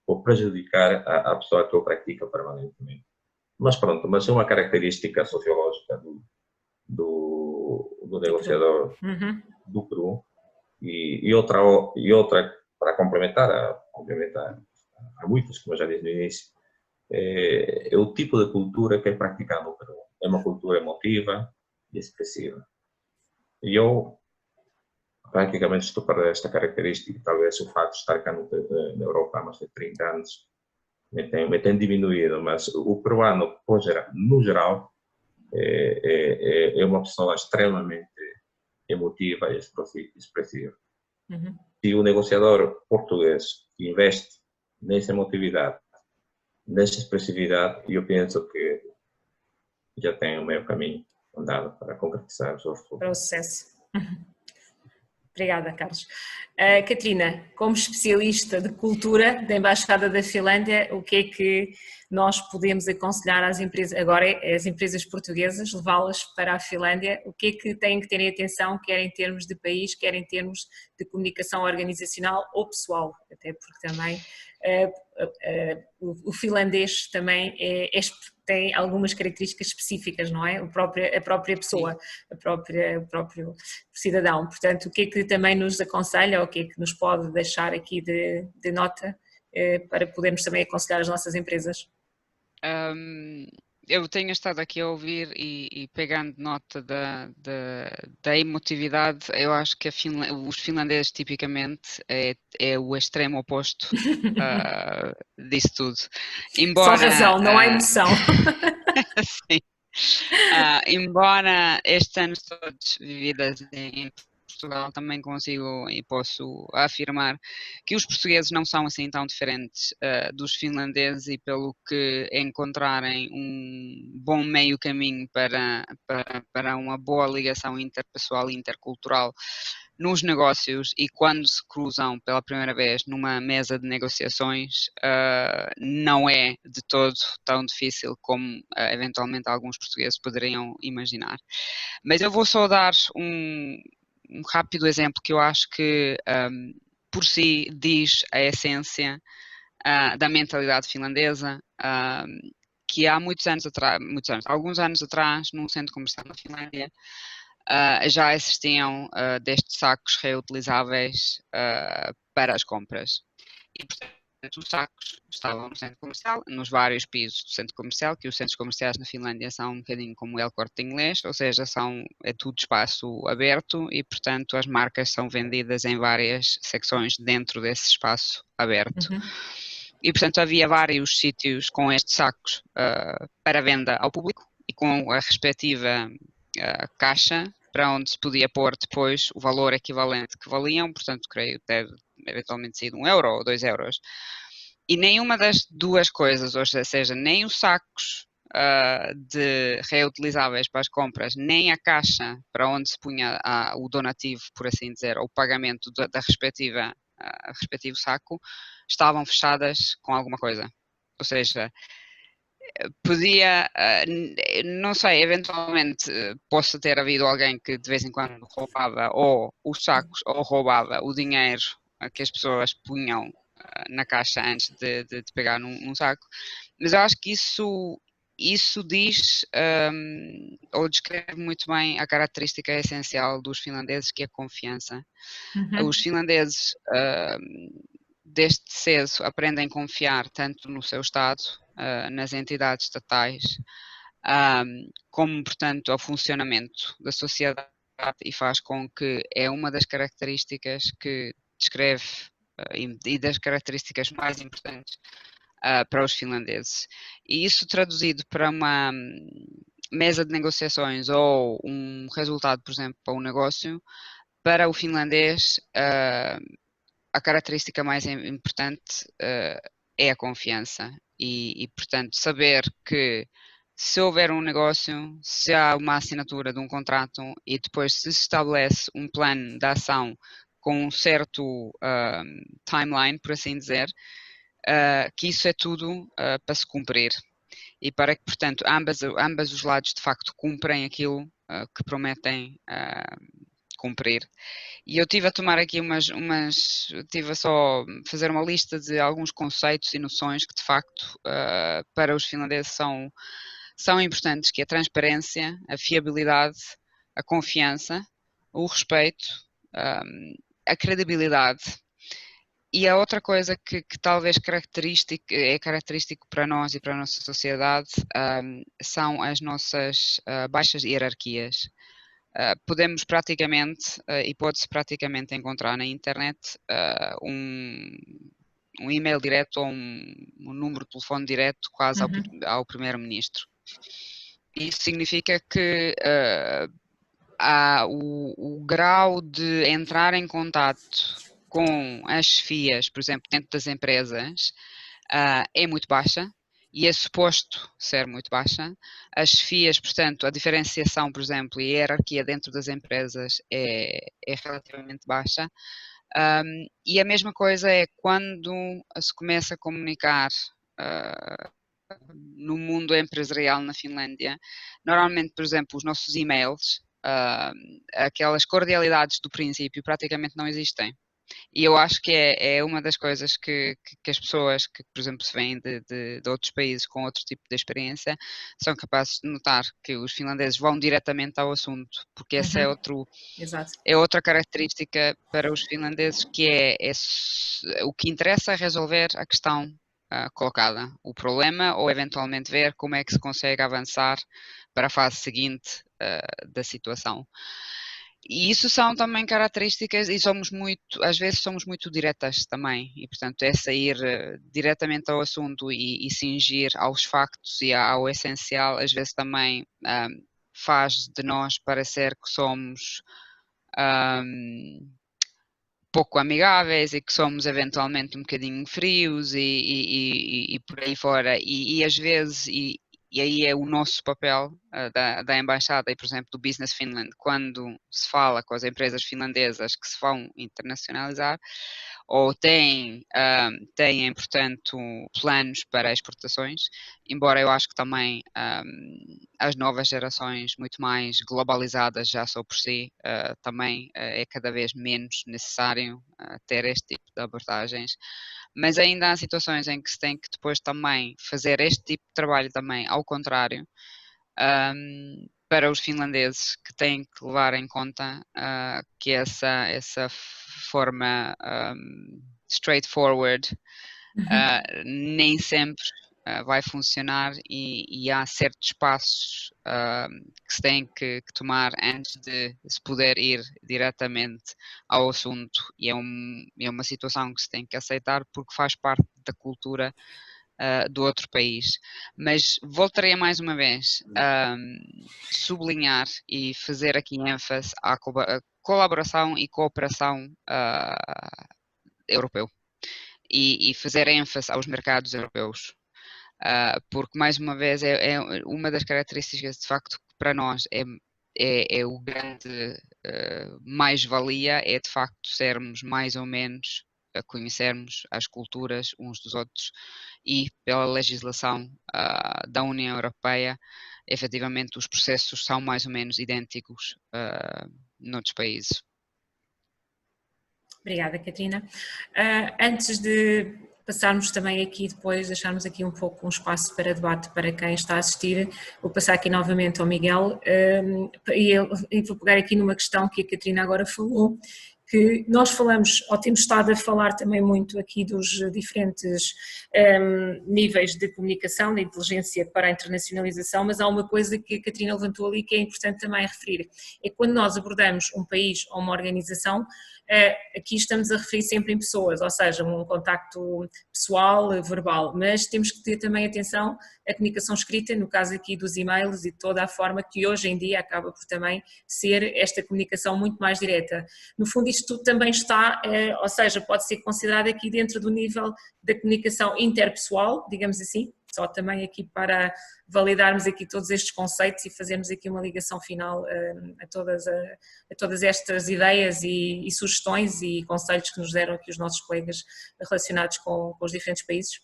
por prejudicar a pessoa que o pratica permanentemente. Mas pronto, mas é uma característica sociológica do negociador do Peru. E outra para complementar, há muitas, como eu já disse no início, é o tipo de cultura que é praticada no Peru. É uma cultura emotiva e expressiva. E eu praticamente estou para esta característica, talvez o facto de estar cá na Europa há mais de 30 anos me tem diminuído, mas o peruano, no geral, é uma pessoa extremamente emotiva e expressiva. Se o negociador português investe nessa emotividade, nessa expressividade, eu penso que já tem o meio caminho andado para concretizar os seus
para o sucesso. Obrigada, Carlos. Catarina, como especialista de cultura da Embaixada da Finlândia, o que é que nós podemos aconselhar às empresas, agora as empresas portuguesas, levá-las para a Finlândia? O que é que têm que ter em atenção, quer em termos de país, quer em termos de comunicação organizacional ou pessoal? Até porque também o finlandês também tem algumas características específicas, não é? A própria pessoa, o próprio cidadão. Portanto, o que é que também nos aconselha, ou o que é que nos pode deixar aqui de nota para podermos também aconselhar as nossas empresas?
Eu tenho estado aqui a ouvir e pegando nota da emotividade. Eu acho que os finlandeses tipicamente é o extremo oposto disso tudo.
Só razão, não há emoção.
Sim. Embora estes anos todos vividos em Portugal, também consigo e posso afirmar que os portugueses não são assim tão diferentes dos finlandeses, e pelo que encontrarem um bom meio caminho para uma boa ligação interpessoal e intercultural nos negócios, e quando se cruzam pela primeira vez numa mesa de negociações, não é de todo tão difícil como eventualmente alguns portugueses poderiam imaginar. Mas eu vou só dar um rápido exemplo que eu acho que por si diz a essência da mentalidade finlandesa, que há alguns anos atrás, num centro comercial na Finlândia, já existiam destes sacos reutilizáveis para as compras. E, portanto, os sacos estavam no centro comercial, nos vários pisos do centro comercial, que os centros comerciais na Finlândia são um bocadinho como o El Corte Inglês, ou seja, é tudo espaço aberto e, portanto, as marcas são vendidas em várias secções dentro desse espaço aberto. Uhum. E, portanto, havia vários sítios com estes sacos para venda ao público e com a respectiva caixa para onde se podia pôr depois o valor equivalente que valiam, portanto, creio ter eventualmente sido 1 euro ou 2 euros. E nenhuma das duas coisas, ou seja, nem os sacos de reutilizáveis para as compras, nem a caixa para onde se punha o donativo, por assim dizer, ou o pagamento da respectivo saco, estavam fechadas com alguma coisa. Ou seja, podia, não sei, eventualmente possa ter havido alguém que de vez em quando roubava ou os sacos ou roubava o dinheiro que as pessoas punham na caixa antes de pegar num saco, mas eu acho que isso diz ou descreve muito bem a característica essencial dos finlandeses, que é a confiança. Uhum. Os finlandeses desde cedo aprendem a confiar tanto no seu Estado, nas entidades estatais, como, portanto, ao funcionamento da sociedade, e faz com que é uma das características que descreve e das características mais importantes para os finlandeses. E isso traduzido para uma mesa de negociações ou um resultado, por exemplo, para um negócio, para o finlandês a característica mais importante é a confiança e, portanto, saber que se houver um negócio, se há uma assinatura de um contrato e depois se estabelece um plano de ação com um certo timeline, por assim dizer, que isso é tudo para se cumprir e para que, portanto, ambas os lados de facto cumprem aquilo que prometem cumprir. E eu estive a tomar aqui estive a só fazer uma lista de alguns conceitos e noções que de facto para os finlandeses são importantes, que é a transparência, a fiabilidade, a confiança, o respeito, a credibilidade. E a outra coisa que talvez é característico para nós e para a nossa sociedade são as nossas baixas hierarquias. Podemos praticamente, e pode-se praticamente encontrar na internet um e-mail direto ou um número de telefone direto quase ao primeiro-ministro. Isso significa que o grau de entrar em contato com as chefias, por exemplo, dentro das empresas, é muito baixa. E é suposto ser muito baixa. As chefias, portanto, a diferenciação, por exemplo, e a hierarquia dentro das empresas é relativamente baixa. E a mesma coisa é quando se começa a comunicar no mundo empresarial na Finlândia. Normalmente, por exemplo, os nossos e-mails, aquelas cordialidades do princípio praticamente não existem. E eu acho que é uma das coisas que as pessoas que, por exemplo, se vêm de outros países com outro tipo de experiência, são capazes de notar que os finlandeses vão diretamente ao assunto, porque essa
Exato.
é outra característica para os finlandeses, que o que interessa é resolver a questão colocada, o problema, ou eventualmente ver como é que se consegue avançar para a fase seguinte da situação. E isso são também características, e às vezes somos muito diretas também, e portanto é sair diretamente ao assunto e cingir aos factos e ao essencial, às vezes também faz de nós parecer que somos pouco amigáveis e que somos eventualmente um bocadinho frios e por aí fora, e às vezes, e aí é o nosso papel da Embaixada e, por exemplo, do Business Finland, quando se fala com as empresas finlandesas que se vão internacionalizar ou têm, portanto, planos para exportações, embora eu acho que também as novas gerações muito mais globalizadas já só por si, também é cada vez menos necessário ter este tipo de abordagens. Mas ainda há situações em que se tem que depois também fazer este tipo de trabalho também ao contrário, para os finlandeses, que têm que levar em conta que essa forma straightforward nem sempre vai funcionar e há certos passos que se têm que tomar antes de se poder ir diretamente ao assunto, e é uma situação que se tem que aceitar porque faz parte da cultura do outro país. Mas voltaria mais uma vez a sublinhar e fazer aqui ênfase à colaboração e cooperação europeu e fazer ênfase aos mercados europeus. Porque mais uma vez é uma das características de facto que para nós é o grande mais-valia, é de facto sermos mais ou menos a conhecermos as culturas uns dos outros e pela legislação da União Europeia, efetivamente os processos são mais ou menos idênticos noutros países.
Obrigada, Catarina. Antes de passarmos também aqui depois, deixarmos aqui um pouco um espaço para debate para quem está a assistir, vou passar aqui novamente ao Miguel e vou pegar aqui numa questão que a Catarina agora falou, que nós falamos, ou temos estado a falar também muito aqui dos diferentes níveis de comunicação, de inteligência para a internacionalização, mas há uma coisa que a Catarina levantou ali que é importante também referir, é que quando nós abordamos um país ou uma organização, aqui estamos a referir sempre em pessoas, ou seja, um contacto pessoal, verbal, mas temos que ter também atenção à comunicação escrita, no caso aqui dos e-mails e toda a forma que hoje em dia acaba por também ser esta comunicação muito mais direta. No fundo isto tudo também está, ou seja, pode ser considerado aqui dentro do nível da comunicação interpessoal, digamos assim, só também aqui para validarmos aqui todos estes conceitos e fazermos aqui uma ligação final a todas estas ideias e sugestões e conselhos que nos deram aqui os nossos colegas relacionados com os diferentes países.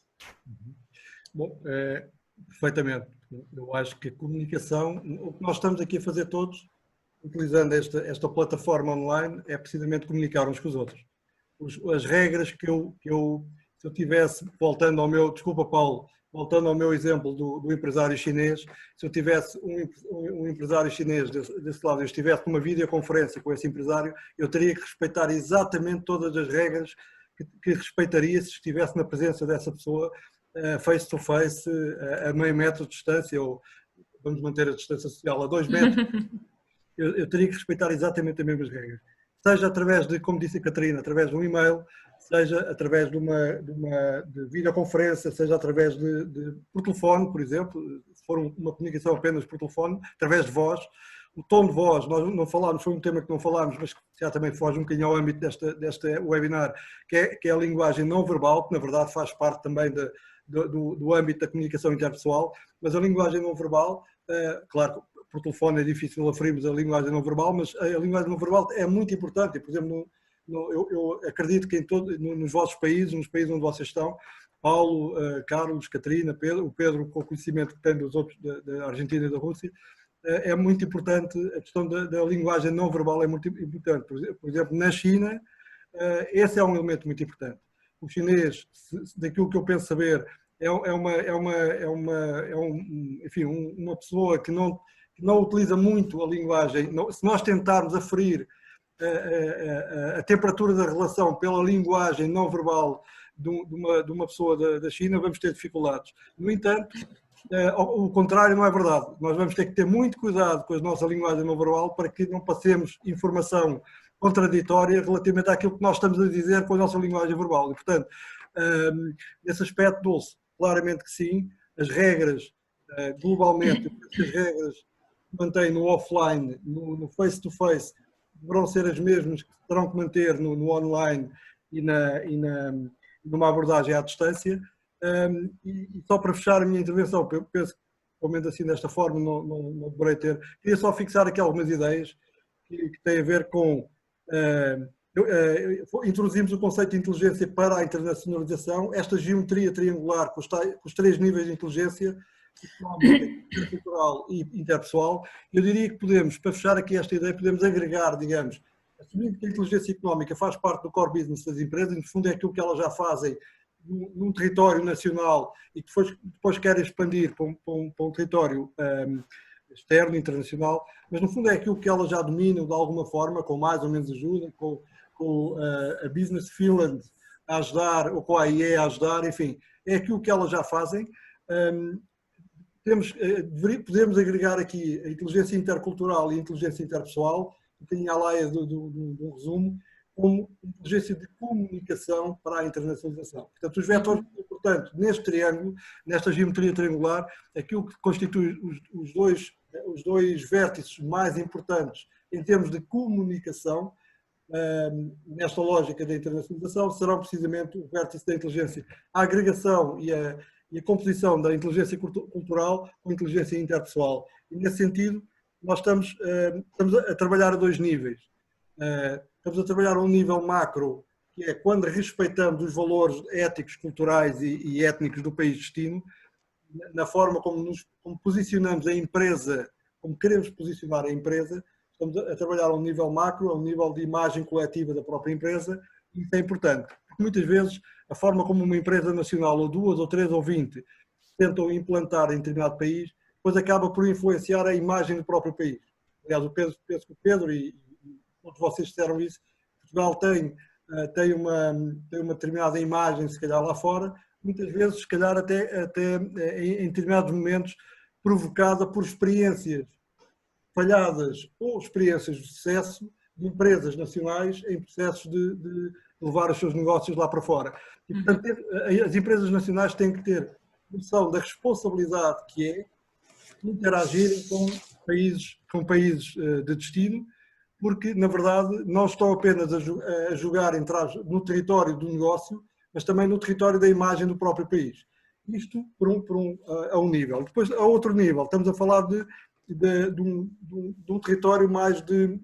Bom, perfeitamente. Eu acho que a comunicação, o que nós estamos aqui a fazer todos, utilizando esta plataforma online, é precisamente comunicar uns com os outros. As regras que eu se eu tivesse, voltando ao meu, desculpa Paulo, voltando ao meu exemplo do empresário chinês, se eu tivesse um empresário chinês desse lado, eu estivesse numa videoconferência com esse empresário, eu teria que respeitar exatamente todas as regras que respeitaria se estivesse na presença dessa pessoa, face to face, a meio metro de distância, ou vamos manter a distância social a 2 metros, eu teria que respeitar exatamente as mesmas regras. Seja através de, como disse a Catarina, através de um e-mail, seja através de videoconferência, seja através por telefone, por exemplo, se for uma comunicação apenas por telefone, através de voz. O tom de voz, nós não falámos, foi um tema que não falámos, mas que já também foge um bocadinho ao âmbito deste webinar, que é a linguagem não verbal, que na verdade faz parte também do âmbito da comunicação interpessoal, mas a linguagem não verbal, claro, por telefone é difícil aferirmos a linguagem não verbal, mas a linguagem não verbal é muito importante. Por exemplo, eu acredito que nos vossos países, nos países onde vocês estão, Paulo, Carlos, Catarina, Pedro, o Pedro com o conhecimento que tem dos outros da Argentina e da Rússia, é muito importante, a questão da linguagem não verbal é muito importante. Por exemplo, na China, esse é um elemento muito importante. O chinês, daquilo que eu penso saber, enfim, uma pessoa que não utiliza muito a linguagem. Se nós tentarmos aferir a temperatura da relação pela linguagem não verbal de uma pessoa da China, vamos ter dificuldades. No entanto, o contrário não é verdade. Nós vamos ter que ter muito cuidado com a nossa linguagem não verbal para que não passemos informação contraditória relativamente àquilo que nós estamos a dizer com a nossa linguagem verbal. E, portanto, nesse aspecto, Dulce, claramente que sim. As regras, globalmente, as regras que mantêm no offline, no face-to-face, deverão ser as mesmas que terão que manter no online e numa abordagem à distância. E só para fechar a minha intervenção, eu penso que, pelo menos assim desta forma, não deverei ter. Queria só fixar aqui algumas ideias que têm a ver com... introduzimos o conceito de inteligência para a internacionalização, esta geometria triangular com os 3 níveis de inteligência, intercultural e interpessoal. Eu diria que podemos, para fechar aqui esta ideia, podemos agregar, digamos, assumindo que a inteligência económica faz parte do core business das empresas, no fundo é aquilo que elas já fazem num território nacional e que depois querem expandir para um território externo, internacional, mas no fundo é aquilo que elas já dominam de alguma forma, com mais ou menos ajuda, com a Business Finland a ajudar, ou com a AIE a ajudar, enfim, é aquilo que elas já fazem. Podemos agregar aqui a inteligência intercultural e a inteligência interpessoal, um bocadinho à laia do resumo, como inteligência de comunicação para a internacionalização. Portanto, os vetores, portanto, neste triângulo, nesta geometria triangular, aquilo que constitui os dois vértices mais importantes em termos de comunicação, nesta lógica da internacionalização, serão precisamente o vértice da inteligência. A agregação e a composição da inteligência cultural com a inteligência interpessoal. E, nesse sentido, nós estamos a trabalhar a 2 níveis. Estamos a trabalhar a um nível macro, que é quando respeitamos os valores éticos, culturais e étnicos do país de destino, na forma como posicionamos a empresa, como queremos posicionar a empresa. Estamos a trabalhar a um nível macro, a um nível de imagem coletiva da própria empresa, e isso é importante, porque muitas vezes a forma como uma empresa nacional, ou 2, ou 3, ou 20, tentam implantar em determinado país, depois acaba por influenciar a imagem do próprio país. Aliás, eu penso que o Pedro e todos vocês disseram isso, Portugal tem uma determinada imagem, se calhar lá fora, muitas vezes, se calhar até em determinados momentos, provocada por experiências falhadas ou experiências de sucesso de empresas nacionais em processos de levar os seus negócios lá para fora. E, portanto, as empresas nacionais têm que ter noção da responsabilidade que é interagirem com países de destino, porque, na verdade, não estão apenas a jogar no território do negócio, mas também no território da imagem do próprio país. Isto a um nível. Depois, a outro nível, estamos a falar de um território mais de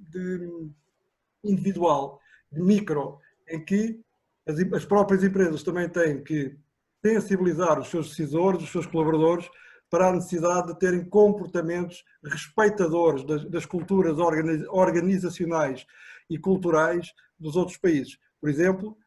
individual, de micro, em que as próprias empresas também têm que sensibilizar os seus decisores, os seus colaboradores, para a necessidade de terem comportamentos respeitadores das culturas organizacionais e culturais dos outros países. Por exemplo,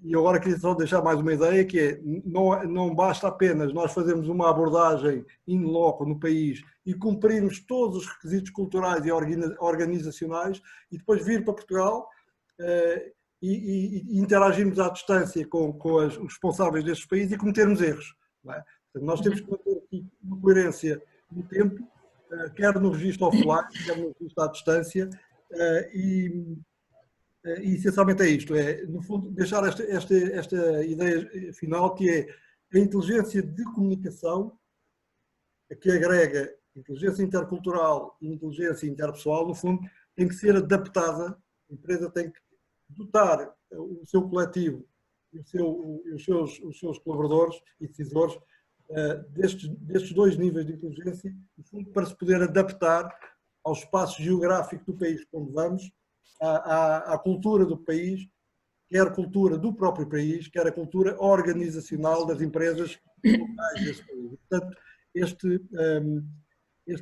e agora queria só deixar mais uma ideia, que é, não basta apenas nós fazermos uma abordagem in loco no país e cumprirmos todos os requisitos culturais e organizacionais e depois vir para Portugal e interagirmos à distância com os responsáveis destes países e cometermos erros. Não é? Portanto, nós temos que manter aqui uma coerência no tempo, quer no registro offline, quer no registro à distância, e essencialmente é isto, no fundo, deixar esta ideia final, que é a inteligência de comunicação, que agrega inteligência intercultural e inteligência interpessoal, no fundo, tem que ser adaptada, a empresa tem que dotar o seu coletivo e os seus colaboradores e decisores destes 2 níveis de inteligência, no fundo, para se poder adaptar ao espaço geográfico do país para onde vamos, à cultura do país, quer a cultura do próprio país, quer a cultura organizacional das empresas locais desse país. Portanto,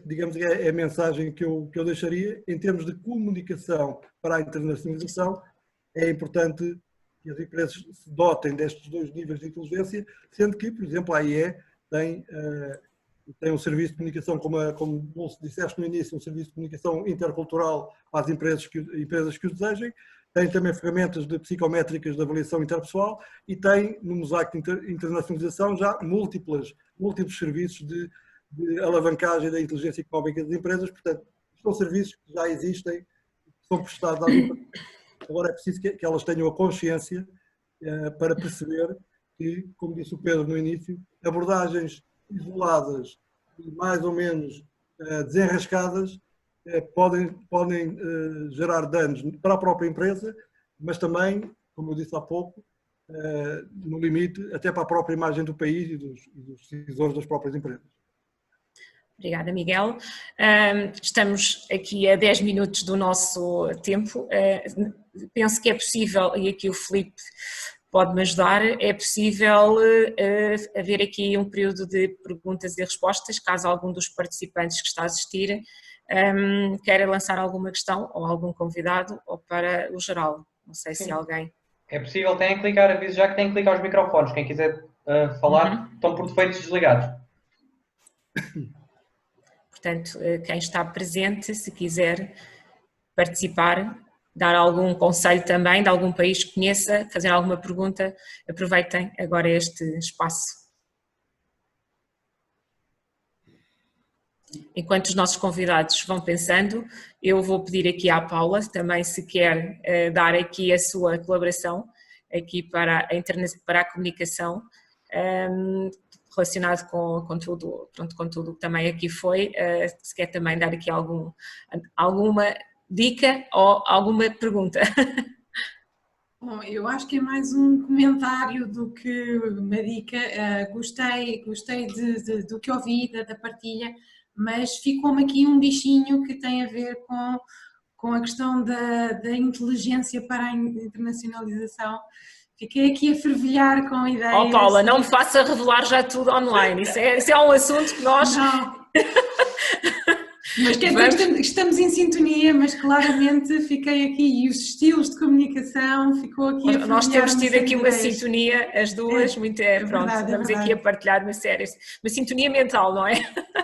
digamos, é a mensagem que eu deixaria. Em termos de comunicação para a internacionalização, é importante que as empresas se dotem destes dois níveis de inteligência, sendo que, por exemplo, a AIE tem um serviço de comunicação, como disseste no início, um serviço de comunicação intercultural para as empresas que o desejem, tem também ferramentas de psicométricas de avaliação interpessoal e tem, no mosaico de internacionalização, já múltiplos serviços de alavancagem da inteligência económica das empresas. Portanto, são serviços que já existem, que são prestados às empresas. Agora é preciso que elas tenham a consciência para perceber que, como disse o Pedro no início, abordagens isoladas e mais ou menos desenrascadas podem gerar danos para a própria empresa, mas também, como eu disse há pouco, no limite, até para a própria imagem do país e dos decisores das próprias empresas.
Obrigada, Miguel. Estamos aqui a 10 minutos do nosso tempo. Penso que é possível, e aqui o Filipe pode-me ajudar, é possível haver aqui um período de perguntas e respostas, caso algum dos participantes que está a assistir queira lançar alguma questão, ou algum convidado, ou para o geral. Não sei se alguém...
É possível, tem que clicar, aviso já que tem que clicar os microfones. Quem quiser falar, estão por defeito desligados.
Portanto, quem está presente, se quiser participar, dar algum conselho também de algum país que conheça, fazer alguma pergunta, aproveitem agora este espaço. Enquanto os nossos convidados vão pensando, eu vou pedir aqui à Paula também se quer dar aqui a sua colaboração aqui para a comunicação, relacionado com tudo, pronto, com tudo que também aqui foi, se quer também dar aqui alguma dica ou alguma pergunta.
Bom, eu acho que é mais um comentário do que uma dica. Gostei do que ouvi, da partilha, mas ficou-me aqui um bichinho que tem a ver com a questão da inteligência para a internacionalização. Fiquei aqui a fervilhar com ideias.
Oh, Paula, não me faça revelar já tudo online, isso é um assunto que nós...
Não. Mas quer dizer que estamos em sintonia, mas claramente fiquei aqui, e os estilos de comunicação ficou aqui a
nós temos tido aqui uma sintonia, as duas, pronto,
verdade,
estamos aqui a partilhar uma sintonia mental, não é?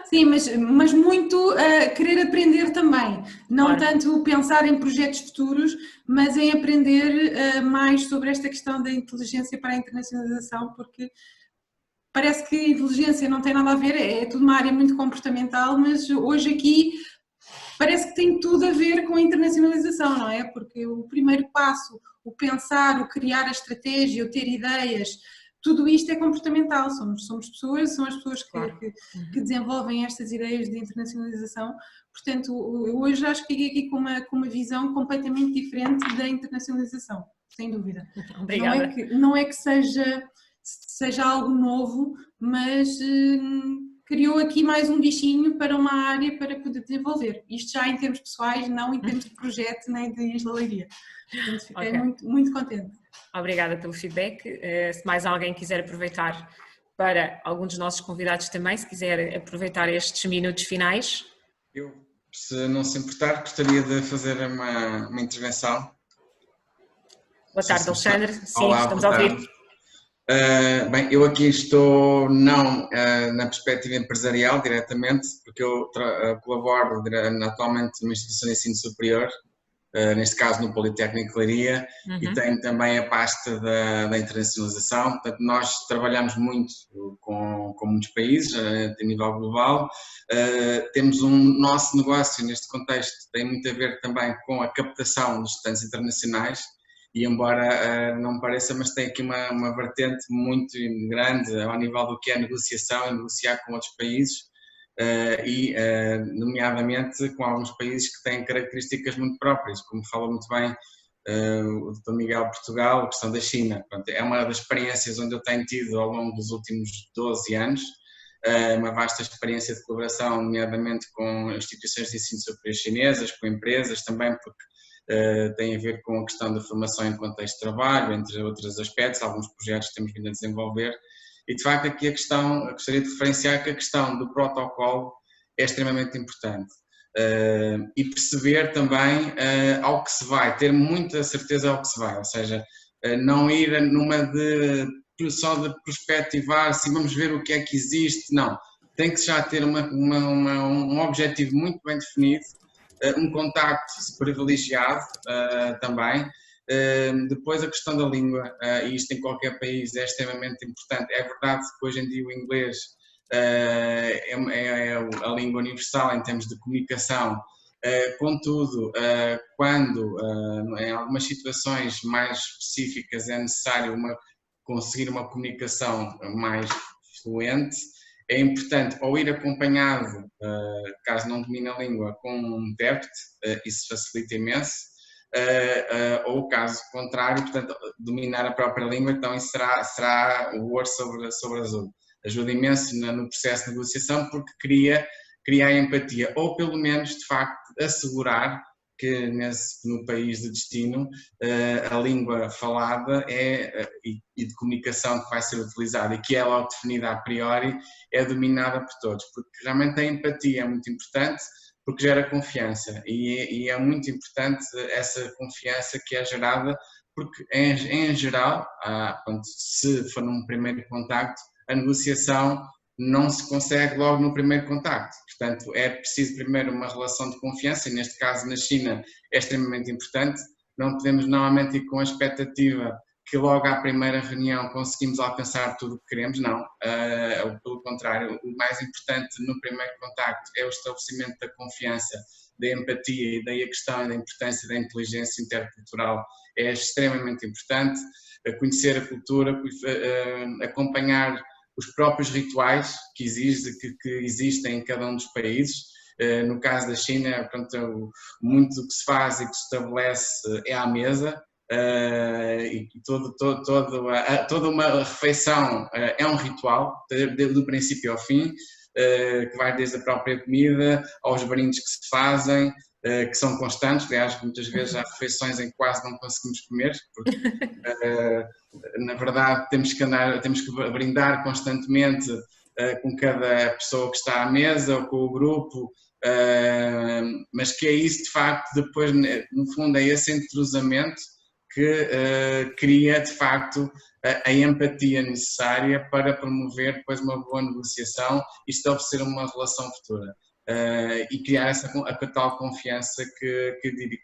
Sim, mas muito querer aprender também, não tanto pensar em projetos futuros, mas em aprender mais sobre esta questão da inteligência para a internacionalização, porque parece que a inteligência não tem nada a ver, é tudo uma área muito comportamental, mas hoje aqui parece que tem tudo a ver com a internacionalização, não é? Porque o primeiro passo, o pensar, o criar a estratégia, o ter ideias, tudo isto é comportamental, somos pessoas, são as pessoas que desenvolvem estas ideias de internacionalização. Portanto, eu hoje acho que fiquei aqui com uma visão completamente diferente da internacionalização, sem dúvida.
Obrigada.
Não é que seja algo novo, mas criou aqui mais um bichinho para uma área para poder desenvolver. Isto já em termos pessoais, não em termos de projeto nem de Isla Leiria. Portanto, fiquei muito, muito contente.
Obrigada pelo feedback. Se mais alguém quiser aproveitar para algum dos nossos convidados também, se quiser aproveitar estes minutos finais.
Eu, se não se importar, gostaria de fazer uma intervenção.
Boa tarde, Alexandre. Sim,
olá,
estamos a ouvir.
Bem, eu aqui estou não na perspectiva empresarial diretamente, porque eu colaboro atualmente numa instituição de ensino superior, neste caso no Politécnico de Leiria, e tenho também a pasta da internacionalização. Portanto, nós trabalhamos muito com muitos países a nível global. Temos nosso negócio neste contexto tem muito a ver também com a captação dos estudantes internacionais. E embora não me pareça, mas tem aqui uma vertente muito grande ao nível do que é negociação e negociar com outros países, nomeadamente com alguns países que têm características muito próprias, como fala muito bem o Dr. Miguel Portugal, a questão da China. Portanto, é uma das experiências onde eu tenho tido ao longo dos últimos 12 anos, uma vasta experiência de colaboração, nomeadamente com instituições de ensino superior chinesas, com empresas também, porque tem a ver com a questão da formação em contexto de trabalho, entre outros aspectos, alguns projetos que temos vindo a desenvolver. E de facto aqui a questão, gostaria de referenciar que a questão do protocolo é extremamente importante. E perceber também ao que se vai, ter muita certeza ao que se vai, ou seja, não ir numa só de prospectivar, se vamos ver o que é que existe, não. Tem que já ter um objetivo muito bem definido, um contacto privilegiado também. Depois a questão da língua, e isto em qualquer país é extremamente importante. É verdade que hoje em dia o inglês é a língua universal em termos de comunicação, contudo, quando em algumas situações mais específicas é necessário conseguir uma comunicação mais fluente, é importante ou ir acompanhado, caso não domine a língua, com um intérprete, isso facilita imenso, ou caso contrário, portanto, dominar a própria língua, então isso será o ouro sobre azul. Ajuda imenso no processo de negociação porque cria a empatia, ou pelo menos, de facto, assegurar que no país de destino a língua falada e de comunicação que vai ser utilizada e que é logo definida a priori é dominada por todos, porque realmente a empatia é muito importante porque gera confiança e é muito importante essa confiança que é gerada porque em geral, se for num primeiro contacto, a negociação não se consegue logo no primeiro contacto. Portanto, é preciso primeiro uma relação de confiança, e neste caso na China é extremamente importante. Não podemos normalmente ir com a expectativa que logo à primeira reunião conseguimos alcançar tudo o que queremos, não. Pelo contrário, o mais importante no primeiro contacto é o estabelecimento da confiança, da empatia, e daí a questão da importância da inteligência intercultural é extremamente importante. Conhecer a cultura, acompanhar os próprios rituais que existem em cada um dos países. No caso da China, pronto, muito do que se faz e que se estabelece é à mesa, e toda uma refeição é um ritual, do princípio ao fim, que vai desde a própria comida aos brindes que se fazem, que são constantes. Aliás, muitas vezes há refeições em que quase não conseguimos comer, porque na verdade temos que brindar constantemente com cada pessoa que está à mesa ou com o grupo, mas que é isso de facto, depois no fundo é esse entrosamento que cria de facto a empatia necessária para promover depois uma boa negociação e estabelecer uma relação futura. E criar a tal confiança que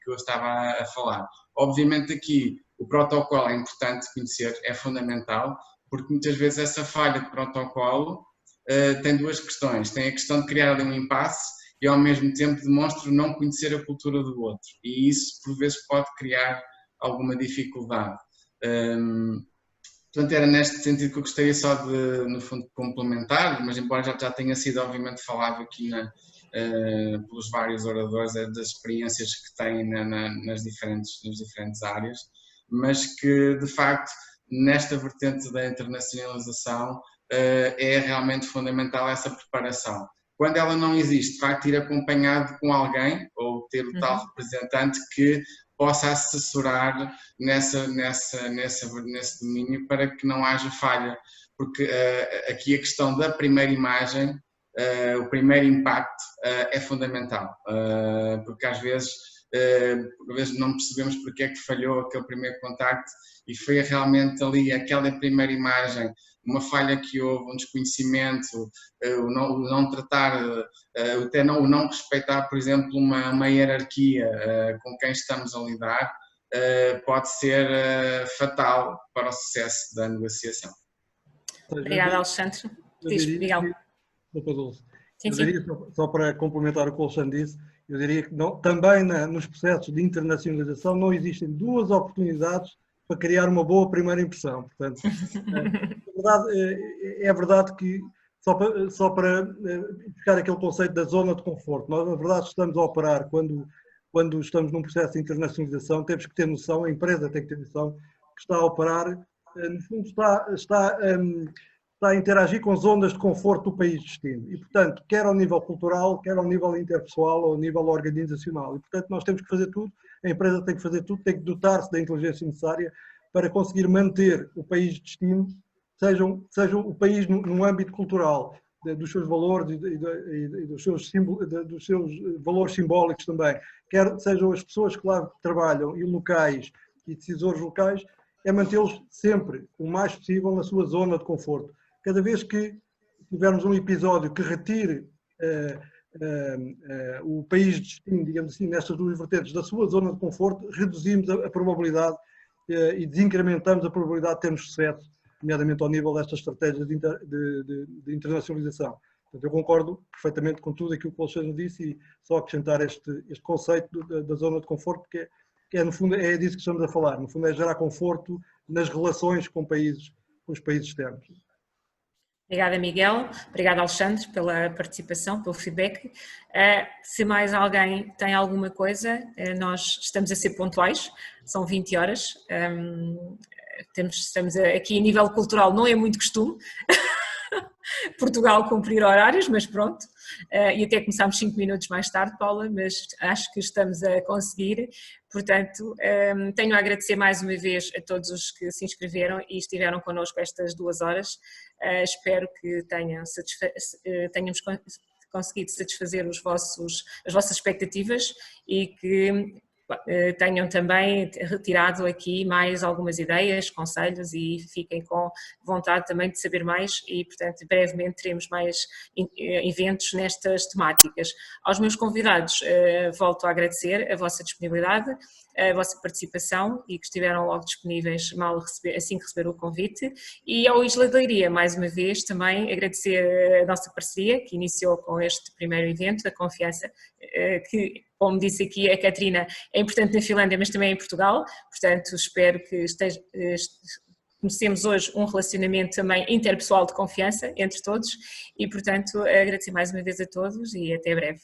eu estava a falar. Obviamente aqui o protocolo é importante conhecer, é fundamental, porque muitas vezes essa falha de protocolo tem duas questões. Tem a questão de criar ali um impasse e ao mesmo tempo demonstra não conhecer a cultura do outro. E isso por vezes pode criar alguma dificuldade. Portanto, era neste sentido que eu gostaria só de, no fundo, complementar, mas embora já tenha sido obviamente falado aqui pelos vários oradores das experiências que têm nas diferentes áreas, mas que de facto nesta vertente da internacionalização é realmente fundamental essa preparação. Quando ela não existe, de facto ir acompanhado com alguém ou ter o tal representante que possa assessorar nesse domínio para que não haja falha, porque aqui a questão da primeira imagem, o primeiro impacto é fundamental, porque às vezes não percebemos porque é que falhou aquele primeiro contacto e foi realmente ali aquela primeira imagem, uma falha que houve, um desconhecimento, o não tratar, até o não respeitar, por exemplo, uma hierarquia com quem estamos a lidar, pode ser fatal para o sucesso da negociação.
Obrigada, Alexandre. Diz, Miguel.
Eu diria, só para complementar o que o Alexandre disse, eu diria que também nos processos de internacionalização não existem duas oportunidades para criar uma boa primeira impressão. Portanto, é verdade que, só para explicar aquele conceito da zona de conforto, nós na verdade estamos a operar, quando estamos num processo de internacionalização, temos que ter noção, a empresa tem que ter noção, que está a operar, no fundo está a interagir com zonas de conforto do país de destino. E, portanto, quer ao nível cultural, quer ao nível interpessoal ou ao nível organizacional. E, portanto, nós temos que fazer tudo, a empresa tem que fazer tudo, tem que dotar-se da inteligência necessária para conseguir manter o país de destino, seja o país num âmbito cultural, dos seus valores e dos seus valores simbólicos também, quer sejam as pessoas que lá trabalham e locais e decisores locais, é mantê-los sempre o mais possível na sua zona de conforto. Cada vez que tivermos um episódio que retire o país de destino, digamos assim, nestas duas vertentes da sua zona de conforto, reduzimos a probabilidade e desincrementamos a probabilidade de termos sucesso, nomeadamente ao nível destas estratégias de internacionalização. Portanto, eu concordo perfeitamente com tudo aquilo que o Alexandre disse e só acrescentar este conceito da zona de conforto, que é, no fundo, é disso que estamos a falar. No fundo, é gerar conforto nas relações com os países externos.
Obrigada, Miguel. Obrigada, Alexandre, pela participação, pelo feedback. Se mais alguém tem alguma coisa, nós estamos a ser pontuais, são 20 horas. Estamos aqui a nível cultural, não é muito costume Portugal cumprir horários, mas pronto. E até começámos 5 minutos mais tarde, Paula, mas acho que estamos a conseguir. Portanto, tenho a agradecer mais uma vez a todos os que se inscreveram e estiveram connosco estas 2 horas. Espero que tenhamos conseguido satisfazer as vossas expectativas e que tenham também retirado aqui mais algumas ideias, conselhos e fiquem com vontade também de saber mais e, portanto, brevemente teremos mais eventos nestas temáticas. Aos meus convidados, volto a agradecer a vossa disponibilidade, a vossa participação e que estiveram logo disponíveis assim que receberam o convite, e ao Isla de Leiria, mais uma vez, também agradecer a nossa parceria que iniciou com este primeiro evento, a confiança que, como disse aqui a Catarina, é importante na Finlândia, mas também em Portugal, portanto espero que comecemos hoje um relacionamento também interpessoal de confiança entre todos e, portanto, agradecer mais uma vez a todos e até breve.